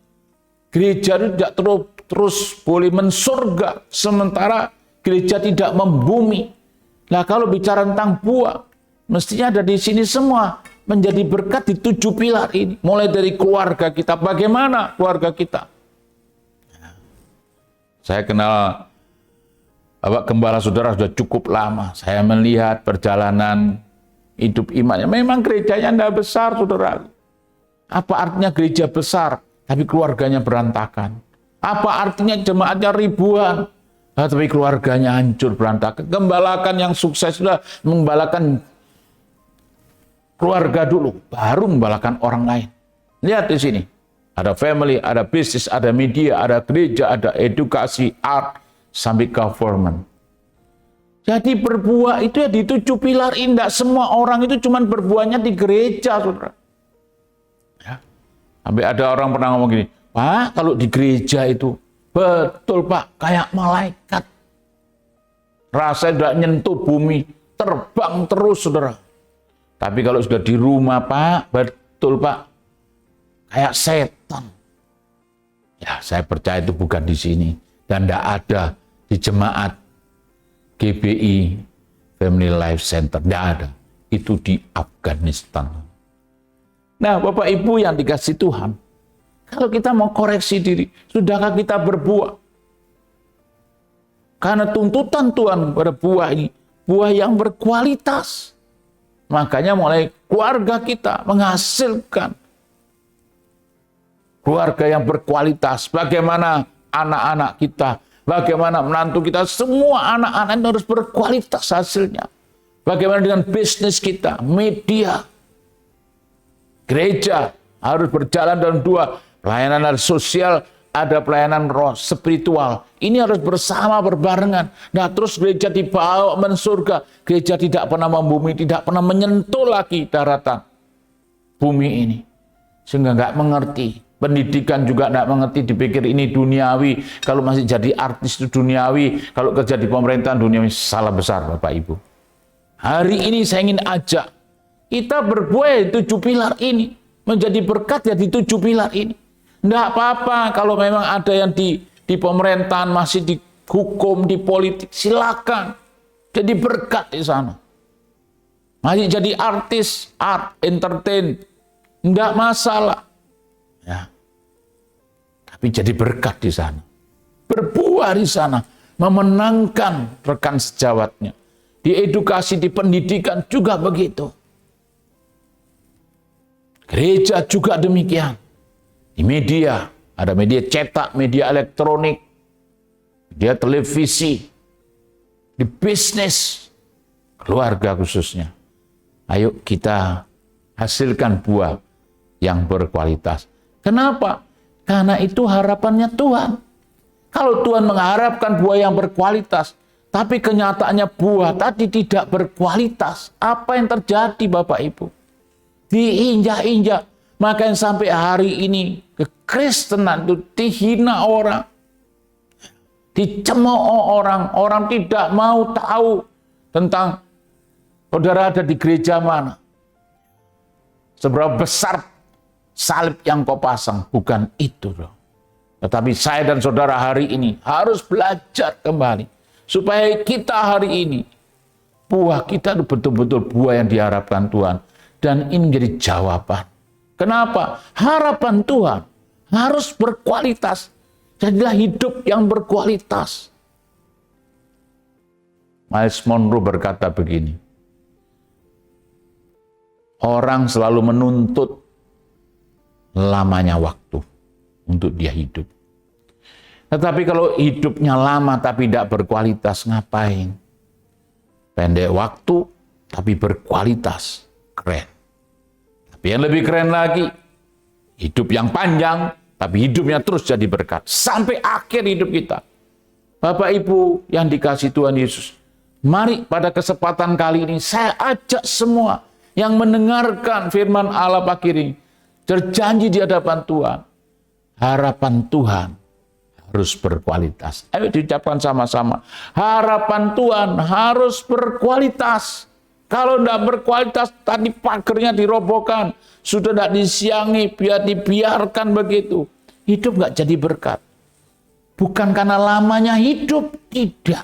gereja itu tidak terus boleh mensurga, sementara gereja tidak membumi. Nah kalau bicara tentang buah, mestinya ada di sini semua menjadi berkat di 7 pilar ini. Mulai dari keluarga kita, bagaimana keluarga kita? Saya kenal Bapak Gembala Saudara sudah cukup lama. Saya melihat perjalanan hidup imannya. Memang gerejanya tidak besar, saudara. Apa artinya gereja besar, tapi keluarganya berantakan? Apa artinya jemaatnya ribuan, tapi keluarganya hancur berantakan? Gembalakan yang sukses sudah menggembalakan keluarga dulu, baru menggembalakan orang lain. Lihat di sini, ada family, ada bisnis, ada media, ada gereja, ada edukasi, art, sampai government. Jadi berbuah itu ya di 7 pilar ini. Tidak semua orang itu cuma berbuahnya di gereja, saudara. Ya. Sampai ada orang pernah ngomong gini, Pak, kalau di gereja itu, betul Pak, kayak malaikat. Rasanya tidak nyentuh bumi, terbang terus, saudara. Tapi kalau sudah di rumah, Pak, betul Pak, kayak setan. Ya, saya percaya itu bukan di sini. Dan tidak ada di jemaat GBI Family Life Center. Tidak ada. Itu di Afghanistan. Nah, Bapak Ibu yang dikasih Tuhan, kalau kita mau koreksi diri, sudahkah kita berbuah? Karena tuntutan Tuhan pada buah ini, buah yang berkualitas. Makanya mulai keluarga kita menghasilkan keluarga yang berkualitas. Bagaimana anak-anak kita, bagaimana menantu kita, semua anak-anak itu harus berkualitas hasilnya. Bagaimana dengan bisnis kita, media, gereja harus berjalan dalam 2. Pelayanan sosial, ada pelayanan roh, spiritual. Ini harus bersama, berbarengan. Nah terus gereja dibawa mensurga. Gereja tidak pernah membumi, tidak pernah menyentuh lagi daratan bumi ini. Sehingga nggak mengerti. Pendidikan juga tidak mengerti, dipikir ini duniawi. Kalau masih jadi artis itu duniawi. Kalau kerja di pemerintahan duniawi, salah besar Bapak Ibu. Hari ini saya ingin ajak kita berbuah di 7 pilar ini. Menjadi berkat ya di 7 pilar ini. Tidak apa-apa kalau memang ada yang di pemerintahan masih dihukum, di politik, silakan. Jadi berkat di sana. Masih jadi artis, art, entertain. Tidak masalah. Ya. Tapi jadi berkat di sana. Berbuah di sana. Memenangkan rekan sejawatnya. Di edukasi, di pendidikan juga begitu. Gereja juga demikian. Di media, ada media cetak, media elektronik, media televisi, di bisnis, keluarga khususnya. Ayo kita hasilkan buah yang berkualitas. Kenapa? Karena itu harapannya Tuhan. Kalau Tuhan mengharapkan buah yang berkualitas, tapi kenyataannya buah tadi tidak berkualitas, apa yang terjadi Bapak Ibu? Diinjak-injak. Makanya sampai hari ini kekristenan itu dihina orang, dicemooh orang, orang tidak mau tahu tentang saudara ada di gereja mana, seberapa besar salib yang kau pasang, bukan itu loh. Tetapi saya dan saudara hari ini harus belajar kembali supaya kita hari ini buah kita itu betul-betul buah yang diharapkan Tuhan, dan ini menjadi jawaban. Kenapa? Harapan Tuhan harus berkualitas. Jadilah hidup yang berkualitas. Miles Monroe berkata begini, orang selalu menuntut lamanya waktu untuk dia hidup. Tetapi kalau hidupnya lama tapi tidak berkualitas, ngapain? Pendek waktu tapi berkualitas, keren. Tapi yang lebih keren lagi, hidup yang panjang tapi hidupnya terus jadi berkat sampai akhir hidup kita. Bapak Ibu yang dikasihi Tuhan Yesus, mari pada kesempatan kali ini saya ajak semua yang mendengarkan firman Allah pagi ini, berjanji di hadapan Tuhan, harapan Tuhan harus berkualitas. Ayo diucapkan sama-sama, harapan Tuhan harus berkualitas. Kalau tidak berkualitas, tadi pagernya dirobohkan, sudah tidak disiangi, biar dibiarkan begitu. Hidup nggak jadi berkat. Bukan karena lamanya hidup, tidak.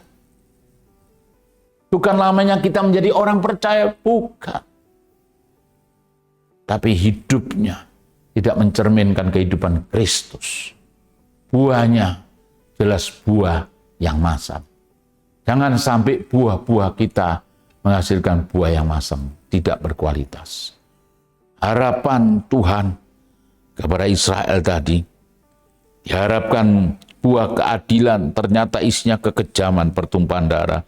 Bukan lamanya kita menjadi orang percaya, bukan. Tapi hidupnya tidak mencerminkan kehidupan Kristus. Buahnya jelas buah yang masam. Jangan sampai buah-buah kita menghasilkan buah yang masam, tidak berkualitas. Harapan Tuhan kepada Israel tadi, diharapkan buah keadilan, ternyata isinya kekejaman, pertumpahan darah.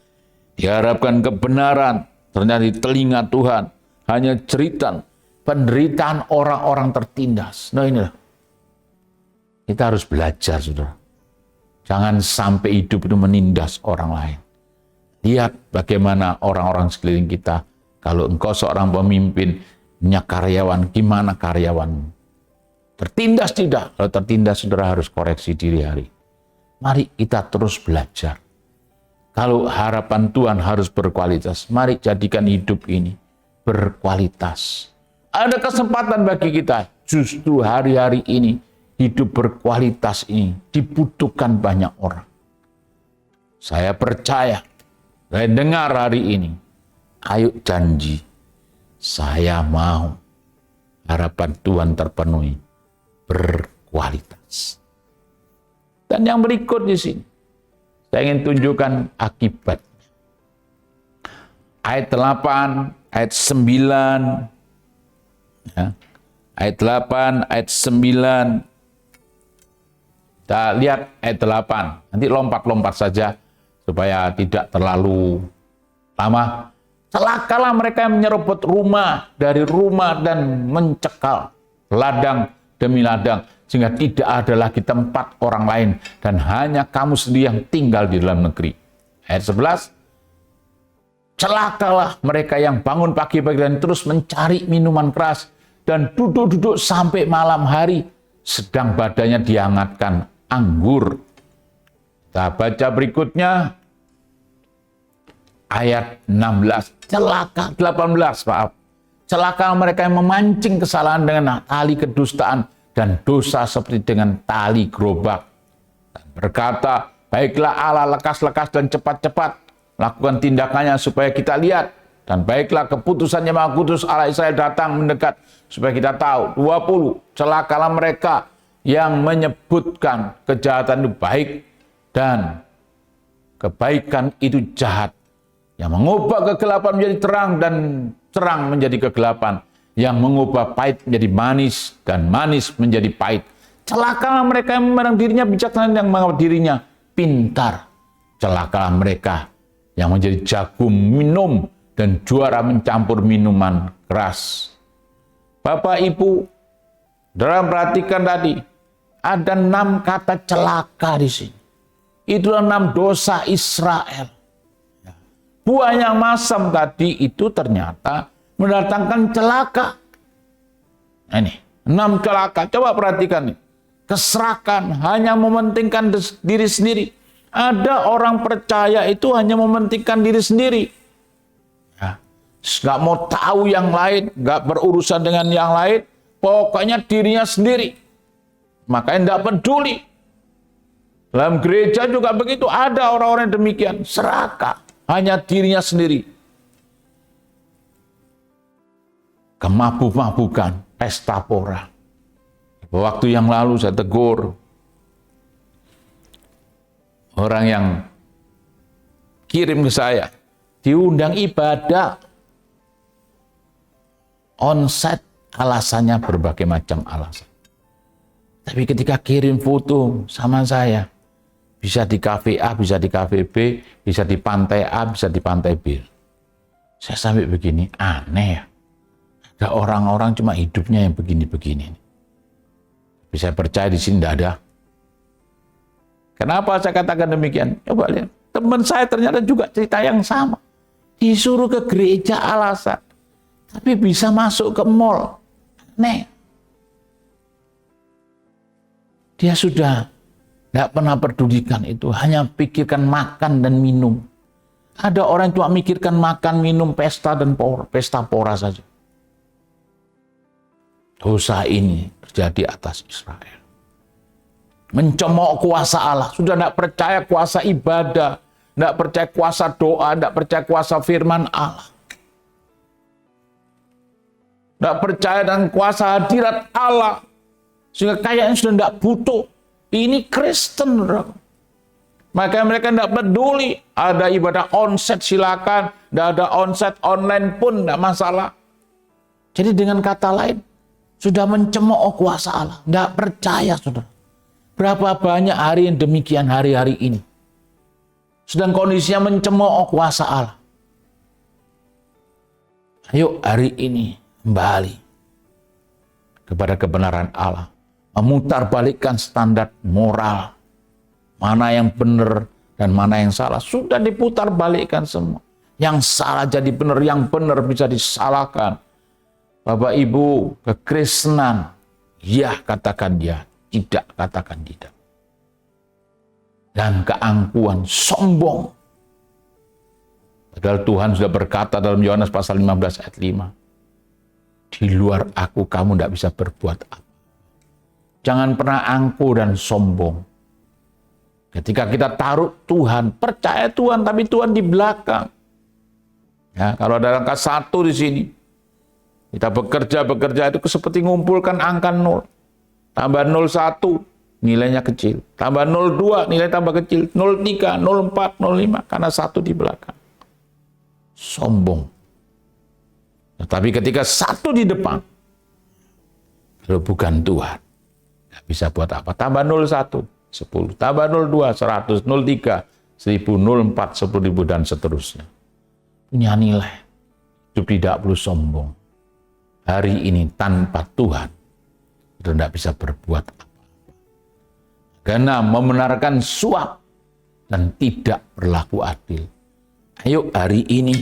Diharapkan kebenaran, ternyata di telinga Tuhan hanya cerita penderitaan orang-orang tertindas. Nah inilah, kita harus belajar, saudara. Jangan sampai hidup itu menindas orang lain. Lihat bagaimana orang-orang sekeliling kita. Kalau engkau seorang pemimpin, punya karyawan, gimana karyawanmu? Tertindas tidak? Kalau tertindas, saudara harus koreksi diri hari. Mari kita terus belajar. Kalau harapan Tuhan harus berkualitas, mari jadikan hidup ini berkualitas. Ada kesempatan bagi kita, justru hari-hari ini, hidup berkualitas ini dibutuhkan banyak orang. Saya percaya, saya dengar hari ini, ayo janji, saya mau harapan Tuhan terpenuhi, berkualitas. Dan yang berikut di sini, saya ingin tunjukkan akibatnya. Ayat 8, ayat 9, ya. Ayat 8, ayat 9, kita lihat ayat 8, nanti lompat-lompat saja, supaya tidak terlalu lama. Celakalah mereka yang menyerobot rumah dari rumah dan mencekal ladang demi ladang, sehingga tidak ada lagi tempat orang lain dan hanya kamu sendiri yang tinggal di dalam negeri. Ayat 11, celakalah mereka yang bangun pagi-pagi dan terus mencari minuman keras dan duduk-duduk sampai malam hari, sedang badannya dihangatkan anggur. Kita baca berikutnya, ayat 16, celaka, 18, maaf. Celaka mereka yang memancing kesalahan dengan tali kedustaan dan dosa seperti dengan tali gerobak. Dan berkata, baiklah Allah lekas-lekas dan cepat-cepat lakukan tindakannya supaya kita lihat. Dan baiklah keputusannya Maha Kudus Allah Israel datang mendekat supaya kita tahu. 20, celakalah mereka yang menyebutkan kejahatan itu baik dan kebaikan itu jahat, yang mengubah kegelapan menjadi terang dan terang menjadi kegelapan, yang mengubah pahit menjadi manis dan manis menjadi pahit. Celakalah mereka yang memandang dirinya bijaksana dan menganggap dirinya pintar. Celakalah mereka yang menjadi jago minum dan juara mencampur minuman keras. Bapak Ibu, dalam perhatikan tadi, ada 6 kata celaka di sini. Itulah 6 dosa Israel. Buah yang masam tadi itu ternyata mendatangkan celaka. Nah, ini 6 celaka. Coba perhatikan nih. Keserakahan, hanya mementingkan diri sendiri. Ada orang percaya itu hanya mementingkan diri sendiri. Ya, nggak mau tahu yang lain, nggak berurusan dengan yang lain. Pokoknya dirinya sendiri. Makanya tidak peduli. Dalam gereja juga begitu, ada orang-orang yang demikian, serakah, hanya dirinya sendiri. Kemabuk-mabukan, pesta pora. Waktu yang lalu saya tegur orang yang kirim ke saya, diundang ibadah, onsite, alasannya berbagai macam alasan. Tapi ketika kirim foto sama saya, bisa di kafe A, bisa di kafe B, bisa di pantai A, bisa di pantai B. Saya sampai begini, aneh ya. Ada orang-orang cuma hidupnya yang begini-begini. Tapi saya percaya di sini tidak ada. Kenapa saya katakan demikian? Coba lihat, teman saya ternyata juga cerita yang sama. Disuruh ke gereja alasan, tapi bisa masuk ke mall. Aneh. Dia sudah tidak pernah pedulikan itu, hanya pikirkan makan dan minum. Ada orang yang cuma mikirkan makan, minum, pesta dan pesta pora saja. Dosa ini terjadi atas Israel. Mencemooh kuasa Allah, sudah tidak percaya kuasa ibadah, tidak percaya kuasa doa, tidak percaya kuasa firman Allah. Tidak percaya dengan kuasa hadirat Allah. Sehingga kayaknya sudah tidak butuh. Ini Kristen. Maka mereka tidak peduli. Ada ibadah onsite silakan. Tidak ada onsite online pun tidak masalah. Jadi dengan kata lain, sudah mencemooh kuasa Allah. Tidak percaya, saudara. Berapa banyak hari yang demikian hari-hari ini. Sedang kondisinya mencemooh kuasa Allah. Ayo hari ini kembali kepada kebenaran Allah. Memutarbalikkan standar moral. Mana yang benar dan mana yang salah. Sudah diputarbalikkan semua. Yang salah jadi benar, yang benar bisa disalahkan. Bapak Ibu, kekristenan, ya katakan ya, tidak katakan tidak. Dan keangkuhan, sombong. Padahal Tuhan sudah berkata dalam Yohanes pasal 15 ayat 5. Di luar aku kamu tidak bisa berbuat apa. Jangan pernah angkuh dan sombong. Ketika kita taruh Tuhan, percaya Tuhan, tapi Tuhan di belakang. Ya, kalau ada angka 1 di sini, kita bekerja itu seperti mengumpulkan angka 0. Tambah 01, nilainya kecil. Tambah 02, nilai tambah kecil. 03, 04, 05, karena 1 di belakang. Sombong. Tetapi ketika 1 di depan, kalau bukan Tuhan, nggak bisa buat apa. Tambah 01, 10. Tambah 02, 100. 03, 1000. 04, 10.000, dan seterusnya. Punya nilai. Hidup tidak perlu sombong. Hari ini tanpa Tuhan, kita tidak bisa berbuat apa-apa. Karena membenarkan suap dan tidak berlaku adil. Ayo hari ini,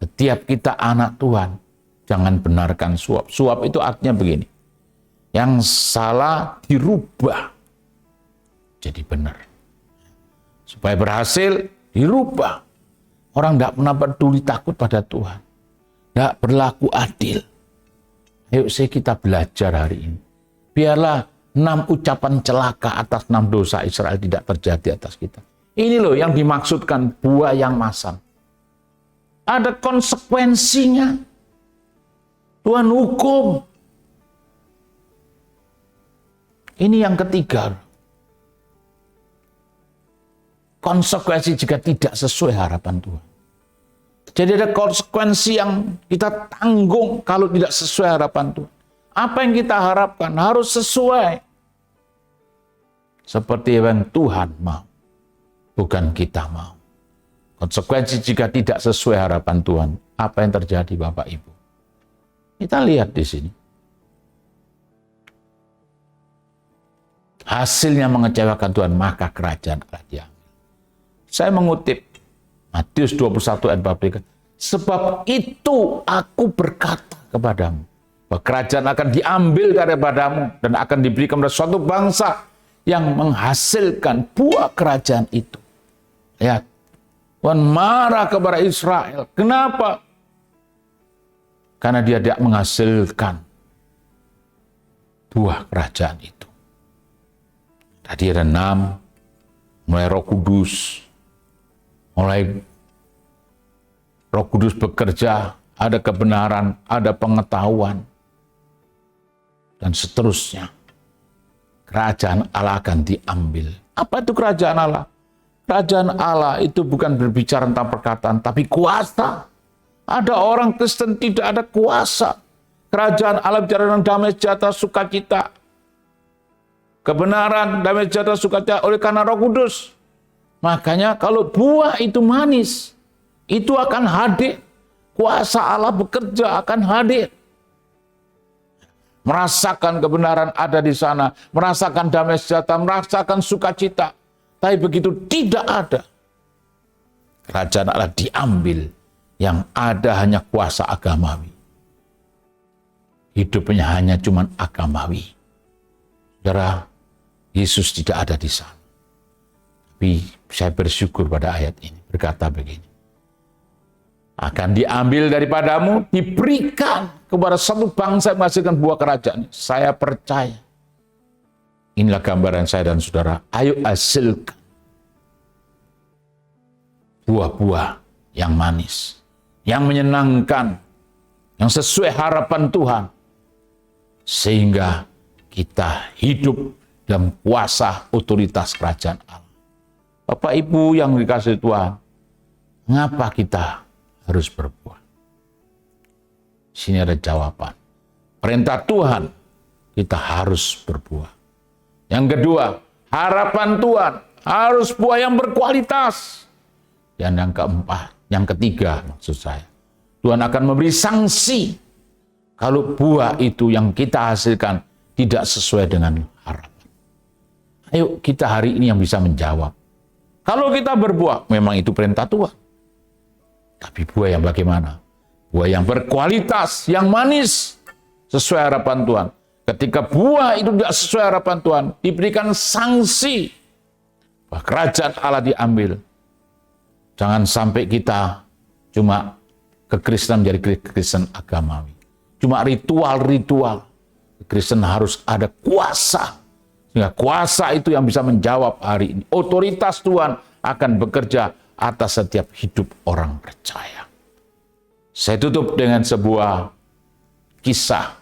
setiap kita anak Tuhan, jangan benarkan suap. Suap itu artinya begini, yang salah dirubah jadi benar. Supaya berhasil, dirubah. Orang tidak pernah peduli, takut pada Tuhan. Tidak berlaku adil. Ayo kita belajar hari ini. Biarlah 6 ucapan celaka atas 6 dosa Israel tidak terjadi atas kita. Ini loh yang dimaksudkan buah yang masam. Ada konsekuensinya. Tuhan hukum. Ini yang ketiga. Konsekuensi jika tidak sesuai harapan Tuhan. Jadi ada konsekuensi yang kita tanggung kalau tidak sesuai harapan Tuhan. Apa yang kita harapkan harus sesuai. Seperti yang Tuhan mau. Bukan kita mau. Konsekuensi jika tidak sesuai harapan Tuhan. Apa yang terjadi Bapak Ibu? Kita lihat di sini. Hasilnya mengecewakan Tuhan, maka kerajaan Allah diambil. Saya mengutip Matius 21 ayat 43. Sebab itu aku berkata kepadamu, bahwa kerajaan akan diambil daripadamu dan akan diberikan kepada suatu bangsa yang menghasilkan buah kerajaan itu. Lihat, Tuhan marah kepada Israel. Kenapa? Karena dia tidak menghasilkan buah kerajaan itu. Tadi ada 6, mulai Roh Kudus, mulai Roh Kudus bekerja, ada kebenaran, ada pengetahuan. dan seterusnya. Kerajaan Allah akan diambil. Apa itu kerajaan Allah? Kerajaan Allah itu bukan berbicara tentang perkataan, tapi kuasa. Ada orang Kristen tidak ada kuasa. Kerajaan Allah bicara tentang damai sejahtera, sukacita. Kebenaran, damai sejahtera, sukacita oleh karena Roh Kudus. Makanya kalau buah itu manis, itu akan hadir. Kuasa Allah bekerja akan hadir. Merasakan kebenaran ada di sana, merasakan damai sejahtera, merasakan sukacita. Tapi begitu tidak ada, kerajaan Allah diambil, yang ada hanya kuasa agamawi. Hidupnya hanya cuman agamawi. Saudara, Yesus tidak ada di sana. Tapi saya bersyukur pada ayat ini, berkata begini. Akan diambil daripadamu, diberikan kepada satu bangsa yang menghasilkan buah kerajaan. Saya percaya. Inilah gambaran saya dan saudara. Ayo hasilkan buah-buah yang manis, yang menyenangkan, yang sesuai harapan Tuhan. Sehingga kita hidup dalam kuasa otoritas kerajaan Allah. Bapak Ibu yang dikasihi Tuhan, mengapa kita harus berbuah? Sini ada jawaban. Perintah Tuhan, kita harus berbuah. Yang kedua, harapan Tuhan harus buah yang berkualitas. Dan yang keempat, yang ketiga maksud saya, Tuhan akan memberi sanksi kalau buah itu yang kita hasilkan tidak sesuai dengan harapan. Ayo kita hari ini yang bisa menjawab. Kalau kita berbuah, memang itu perintah Tuhan. Tapi buah yang bagaimana? Buah yang berkualitas, yang manis, sesuai harapan Tuhan. Ketika buah itu tidak sesuai harapan Tuhan, diberikan sanksi bahwa kerajaan Allah diambil. Jangan sampai kita cuma kekristenan menjadi kekristenan agamawi. Cuma ritual-ritual. Kristen harus ada kuasa. Sehingga kuasa itu yang bisa menjawab hari ini. Otoritas Tuhan akan bekerja atas setiap hidup orang percaya. Saya tutup dengan sebuah kisah.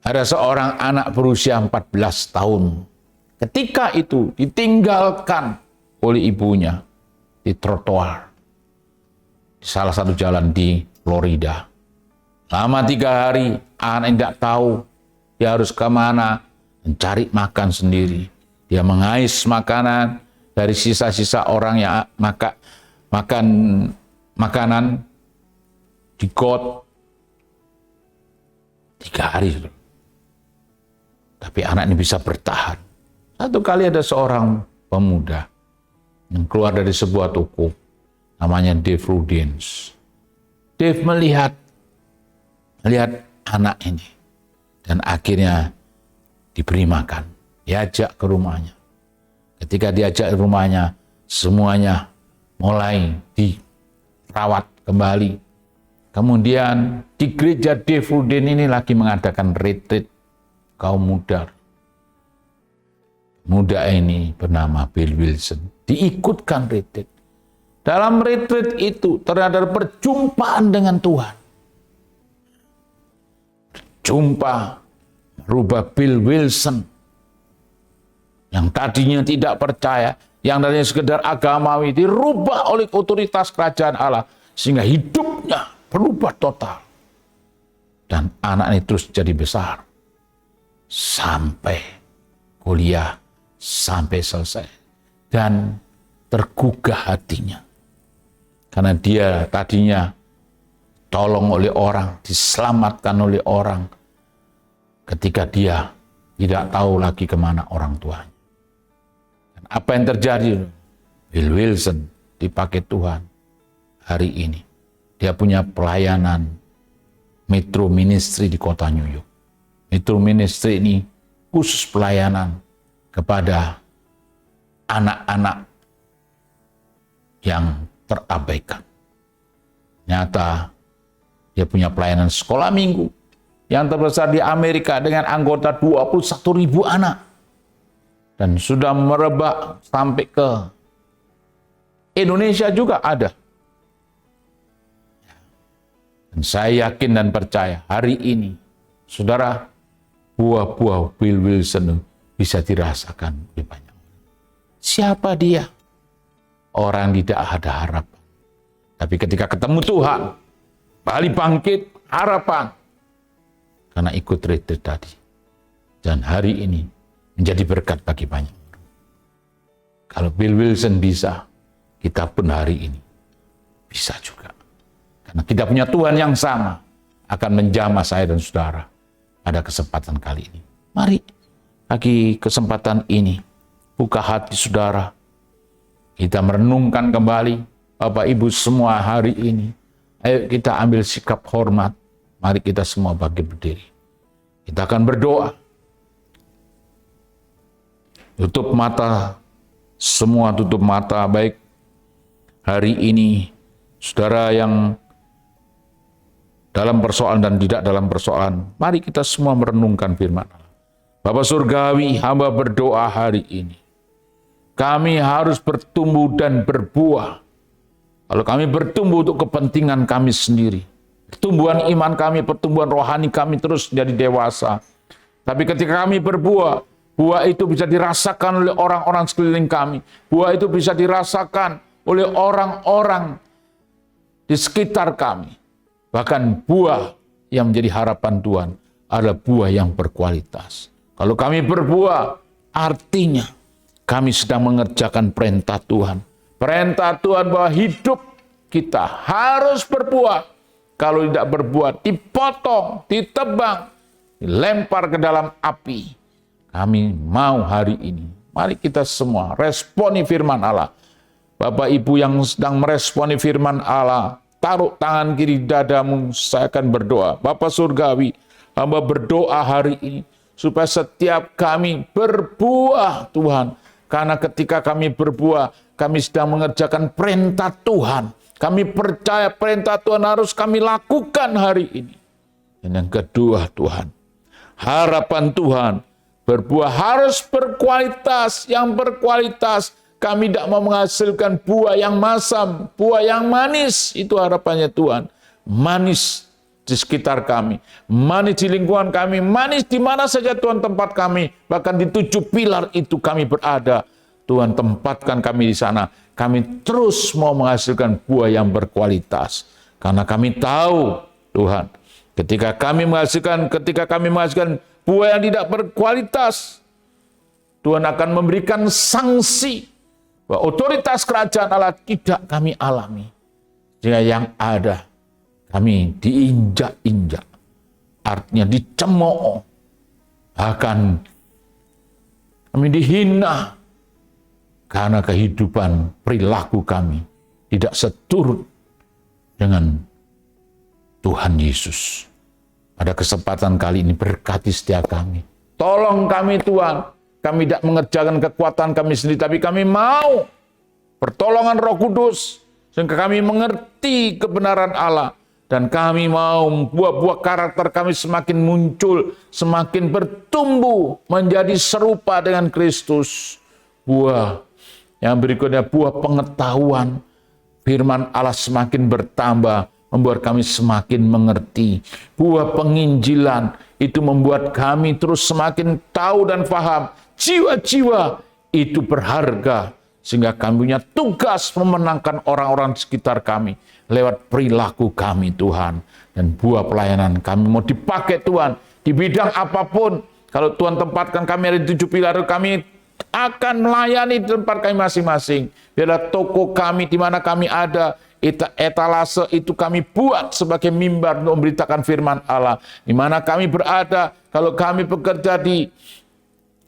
Ada seorang anak berusia 14 tahun. Ketika itu ditinggalkan oleh ibunya di trotoar. Di salah satu jalan di Florida. Lama 3 hari, anak tidak tahu dia harus kemana, mencari makan sendiri. Dia mengais makanan dari sisa-sisa orang yang makan makanan di got 3 hari. Tapi anak ini bisa bertahan. Satu kali ada seorang pemuda yang keluar dari sebuah toko, namanya Dave Rudens. Dave melihat anak ini dan akhirnya diberi makan, diajak ke rumahnya. Ketika diajak ke rumahnya, semuanya mulai dirawat kembali. Kemudian di gereja Dave Rudens ini lagi mengadakan retreat kaum muda. Muda ini bernama Bill Wilson diikutkan retreat. Dalam retreat itu terhadap perjumpaan dengan Tuhan. Jumpa merubah Bill Wilson yang tadinya tidak percaya, yang tadinya sekedar agamawi, dirubah oleh otoritas kerajaan Allah sehingga hidupnya berubah total. Dan anak ini terus jadi besar sampai kuliah, sampai selesai, dan tergugah hatinya karena dia tadinya tolong oleh orang, diselamatkan oleh orang, ketika dia tidak tahu lagi kemana orang tuanya. Dan apa yang terjadi? Bill Wilson dipakai Tuhan hari ini. Dia punya pelayanan Metro Ministry di kota New York. Metro Ministry ini khusus pelayanan kepada anak-anak yang terabaikan. Nyata dia punya pelayanan sekolah minggu yang terbesar di Amerika dengan anggota 21.000 anak. Dan sudah merebak sampai ke Indonesia juga ada. Dan saya yakin dan percaya hari ini, saudara, buah-buah Bill Wilson bisa dirasakan lebih banyak. Siapa dia? Orang yang tidak ada harapan. Tapi ketika ketemu Tuhan, kembali bangkit, harapan. Karena ikut retreat tadi. Dan hari ini menjadi berkat bagi banyak orang. Kalau Bill Wilson bisa, kita pun hari ini bisa juga. Karena kita punya Tuhan yang sama akan menjamah saya dan saudara pada kesempatan kali ini. Mari, bagi kesempatan ini, buka hati saudara. Kita merenungkan kembali, Bapak Ibu semua hari ini. Ayo kita ambil sikap hormat. Mari kita semua bangkit berdiri. Kita akan berdoa. Tutup mata, semua tutup mata, baik hari ini, saudara yang dalam persoalan dan tidak dalam persoalan, mari kita semua merenungkan firman Allah. Bapa Surgawi, hamba berdoa hari ini. Kami harus bertumbuh dan berbuah. Kalau kami bertumbuh untuk kepentingan kami sendiri, pertumbuhan iman kami, pertumbuhan rohani kami terus jadi dewasa. Tapi ketika kami berbuah, buah itu bisa dirasakan oleh orang-orang sekeliling kami. Buah itu bisa dirasakan oleh orang-orang di sekitar kami. Bahkan buah yang menjadi harapan Tuhan adalah buah yang berkualitas. Kalau kami berbuah, artinya kami sedang mengerjakan perintah Tuhan. Perintah Tuhan bahwa hidup kita harus berbuah. Kalau tidak berbuah, dipotong, ditebang, dilempar ke dalam api. Kami mau hari ini, mari kita semua responi firman Allah. Bapak Ibu yang sedang meresponi firman Allah, taruh tangan kiri dadamu, saya akan berdoa. Bapak Surgawi, hamba berdoa hari ini, supaya setiap kami berbuah Tuhan. Karena ketika kami berbuah, kami sedang mengerjakan perintah Tuhan. Kami percaya perintah Tuhan harus kami lakukan hari ini. Dan yang kedua Tuhan, harapan Tuhan, berbuah harus berkualitas, yang berkualitas. Kami tidak mau menghasilkan buah yang masam, buah yang manis. Itu harapannya Tuhan. Manis di sekitar kami, manis di lingkungan kami, manis di mana saja Tuhan tempat kami. Bahkan di 7 pilar itu kami berada. Tuhan tempatkan kami di sana. Kami terus mau menghasilkan buah yang berkualitas. Karena kami tahu Tuhan, ketika kami menghasilkan buah yang tidak berkualitas, Tuhan akan memberikan sanksi bahwa otoritas kerajaan Allah tidak kami alami. Sehingga yang ada, kami diinjak-injak, artinya dicemooh, bahkan kami dihina, karena kehidupan perilaku kami tidak seturut dengan Tuhan Yesus. Pada kesempatan kali ini berkati setiap kami. Tolong kami Tuhan, kami tidak mengerjakan kekuatan kami sendiri, tapi kami mau pertolongan Roh Kudus, sehingga kami mengerti kebenaran Allah. Dan kami mau buah-buah karakter kami semakin muncul, semakin bertumbuh menjadi serupa dengan Kristus. Buah yang berikutnya, buah pengetahuan firman Allah semakin bertambah, membuat kami semakin mengerti. Buah penginjilan itu membuat kami terus semakin tahu dan paham. Jiwa-jiwa itu berharga, sehingga kami punya tugas memenangkan orang-orang di sekitar kami lewat perilaku kami Tuhan. Dan buah pelayanan kami mau dipakai Tuhan di bidang apapun. Kalau Tuhan tempatkan kami ada di 7 pilar, kami akan melayani di tempat kami masing-masing. Biarlah toko kami di mana kami ada, etalase itu kami buat sebagai mimbar untuk memberitakan firman Allah. Di mana kami berada, kalau kami bekerja di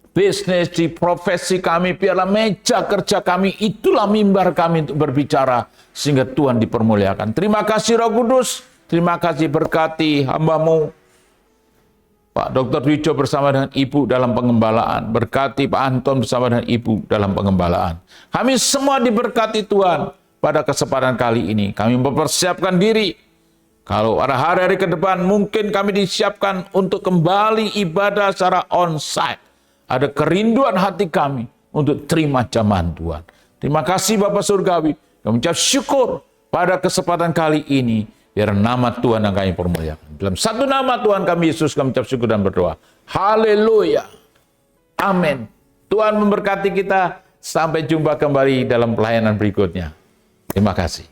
bisnis, di profesi kami, biarlah meja kerja kami itulah mimbar kami untuk berbicara, sehingga Tuhan dipermuliakan. Terima kasih Roh Kudus, terima kasih berkati hamba-Mu Pak Dr. Wijo bersama dengan Ibu dalam pengembalaan. Berkati Pak Anton bersama dengan Ibu dalam pengembalaan. Kami semua diberkati Tuhan pada kesempatan kali ini. Kami mempersiapkan diri. Kalau ada hari-hari ke depan mungkin kami disiapkan untuk kembali ibadah secara on-site. Ada kerinduan hati kami untuk terima jamahan Tuhan. Terima kasih Bapak Surgawi. Kami ucap syukur pada kesempatan kali ini. Biar nama Tuhan yang kami permuliakan. Dalam satu nama Tuhan kami Yesus kami ucap syukur dan berdoa. Haleluya. Amin. Tuhan memberkati kita. Sampai jumpa kembali dalam pelayanan berikutnya. Terima kasih.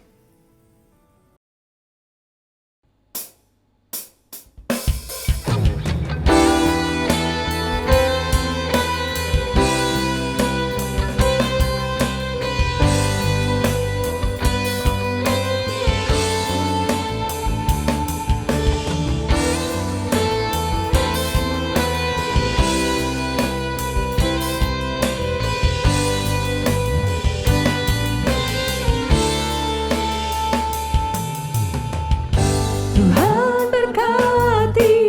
Tuhan berkati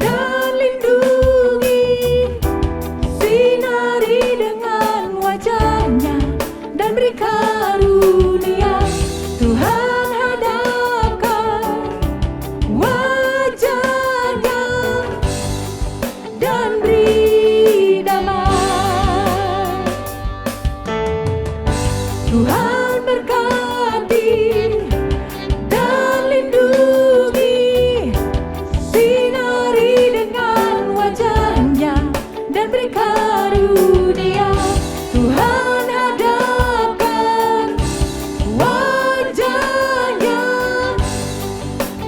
dan lindungi, sinari dengan wajah-Nya dan beri karunia. Tuhan hadapkan wajah-Nya dan beri damai. Tuhan berkati dan lindungi, sinari dengan wajah-Nya dan beri karunia. Tuhan hadapkan wajah-Nya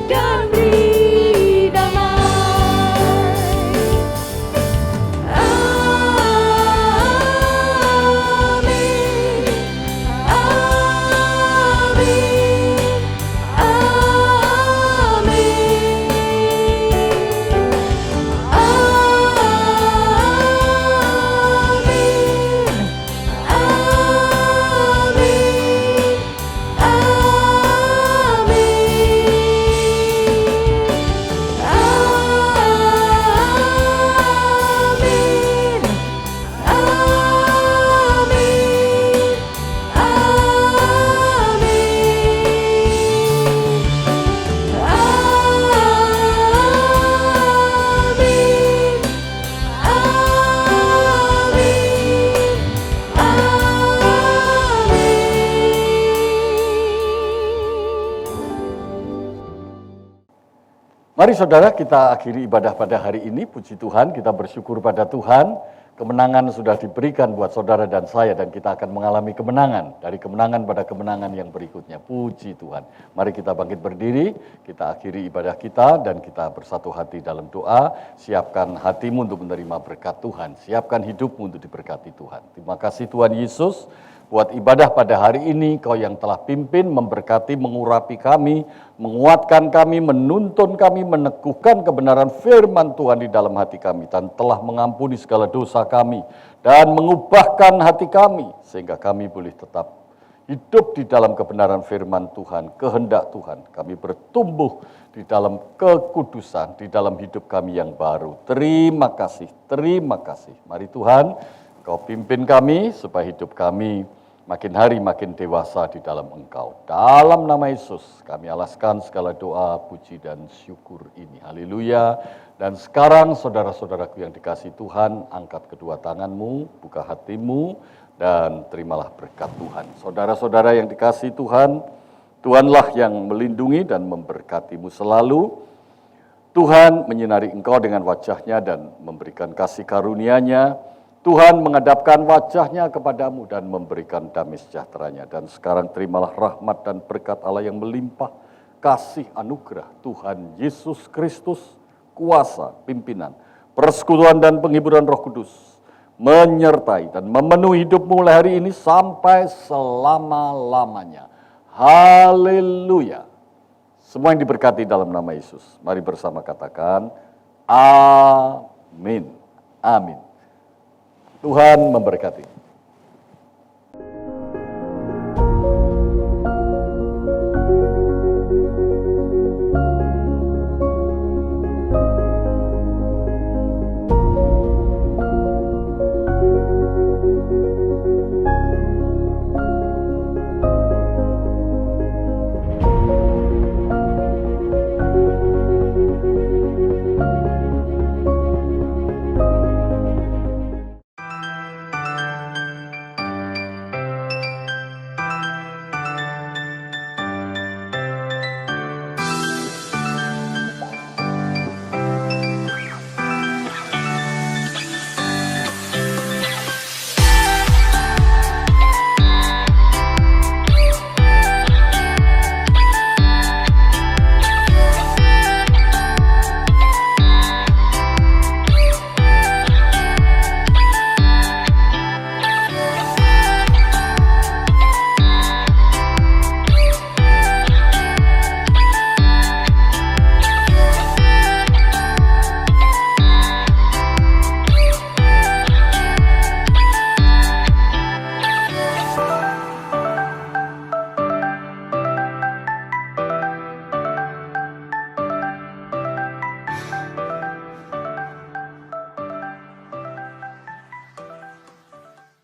dan beri damai. Amin. Mari saudara kita akhiri ibadah pada hari ini. Puji Tuhan, kita bersyukur pada Tuhan. Kemenangan sudah diberikan buat saudara dan saya dan kita akan mengalami kemenangan. Dari kemenangan pada kemenangan yang berikutnya. Puji Tuhan. Mari kita bangkit berdiri, kita akhiri ibadah kita dan kita bersatu hati dalam doa. Siapkan hatimu untuk menerima berkat Tuhan. Siapkan hidupmu untuk diberkati Tuhan. Terima kasih Tuhan Yesus. Buat ibadah pada hari ini, Kau yang telah pimpin, memberkati, mengurapi kami, menguatkan kami, menuntun kami, meneguhkan kebenaran firman Tuhan di dalam hati kami, dan telah mengampuni segala dosa kami, dan mengubahkan hati kami, sehingga kami boleh tetap hidup di dalam kebenaran firman Tuhan, kehendak Tuhan. Kami bertumbuh di dalam kekudusan, di dalam hidup kami yang baru. Terima kasih, terima kasih. Mari Tuhan, Kau pimpin kami, supaya hidup kami makin hari makin dewasa di dalam Engkau. Dalam nama Yesus kami alaskan segala doa, puji dan syukur ini. Haleluya. Dan sekarang saudara-saudaraku yang dikasihi Tuhan, angkat kedua tanganmu, buka hatimu, dan terimalah berkat Tuhan. Saudara-saudara yang dikasihi Tuhan, Tuhanlah yang melindungi dan memberkatimu selalu. Tuhan menyinari engkau dengan wajah-Nya dan memberikan kasih karunia-Nya. Tuhan menghadapkan wajah-Nya kepadamu dan memberikan damai sejahtera-Nya. Dan sekarang terimalah rahmat dan berkat Allah yang melimpah, kasih anugerah Tuhan Yesus Kristus, kuasa, pimpinan, persekutuan dan penghiburan Roh Kudus, menyertai dan memenuhi hidupmu mulai hari ini sampai selama-lamanya. Haleluya. Semua yang diberkati dalam nama Yesus. Mari bersama katakan, amin. Amin. Tuhan memberkati.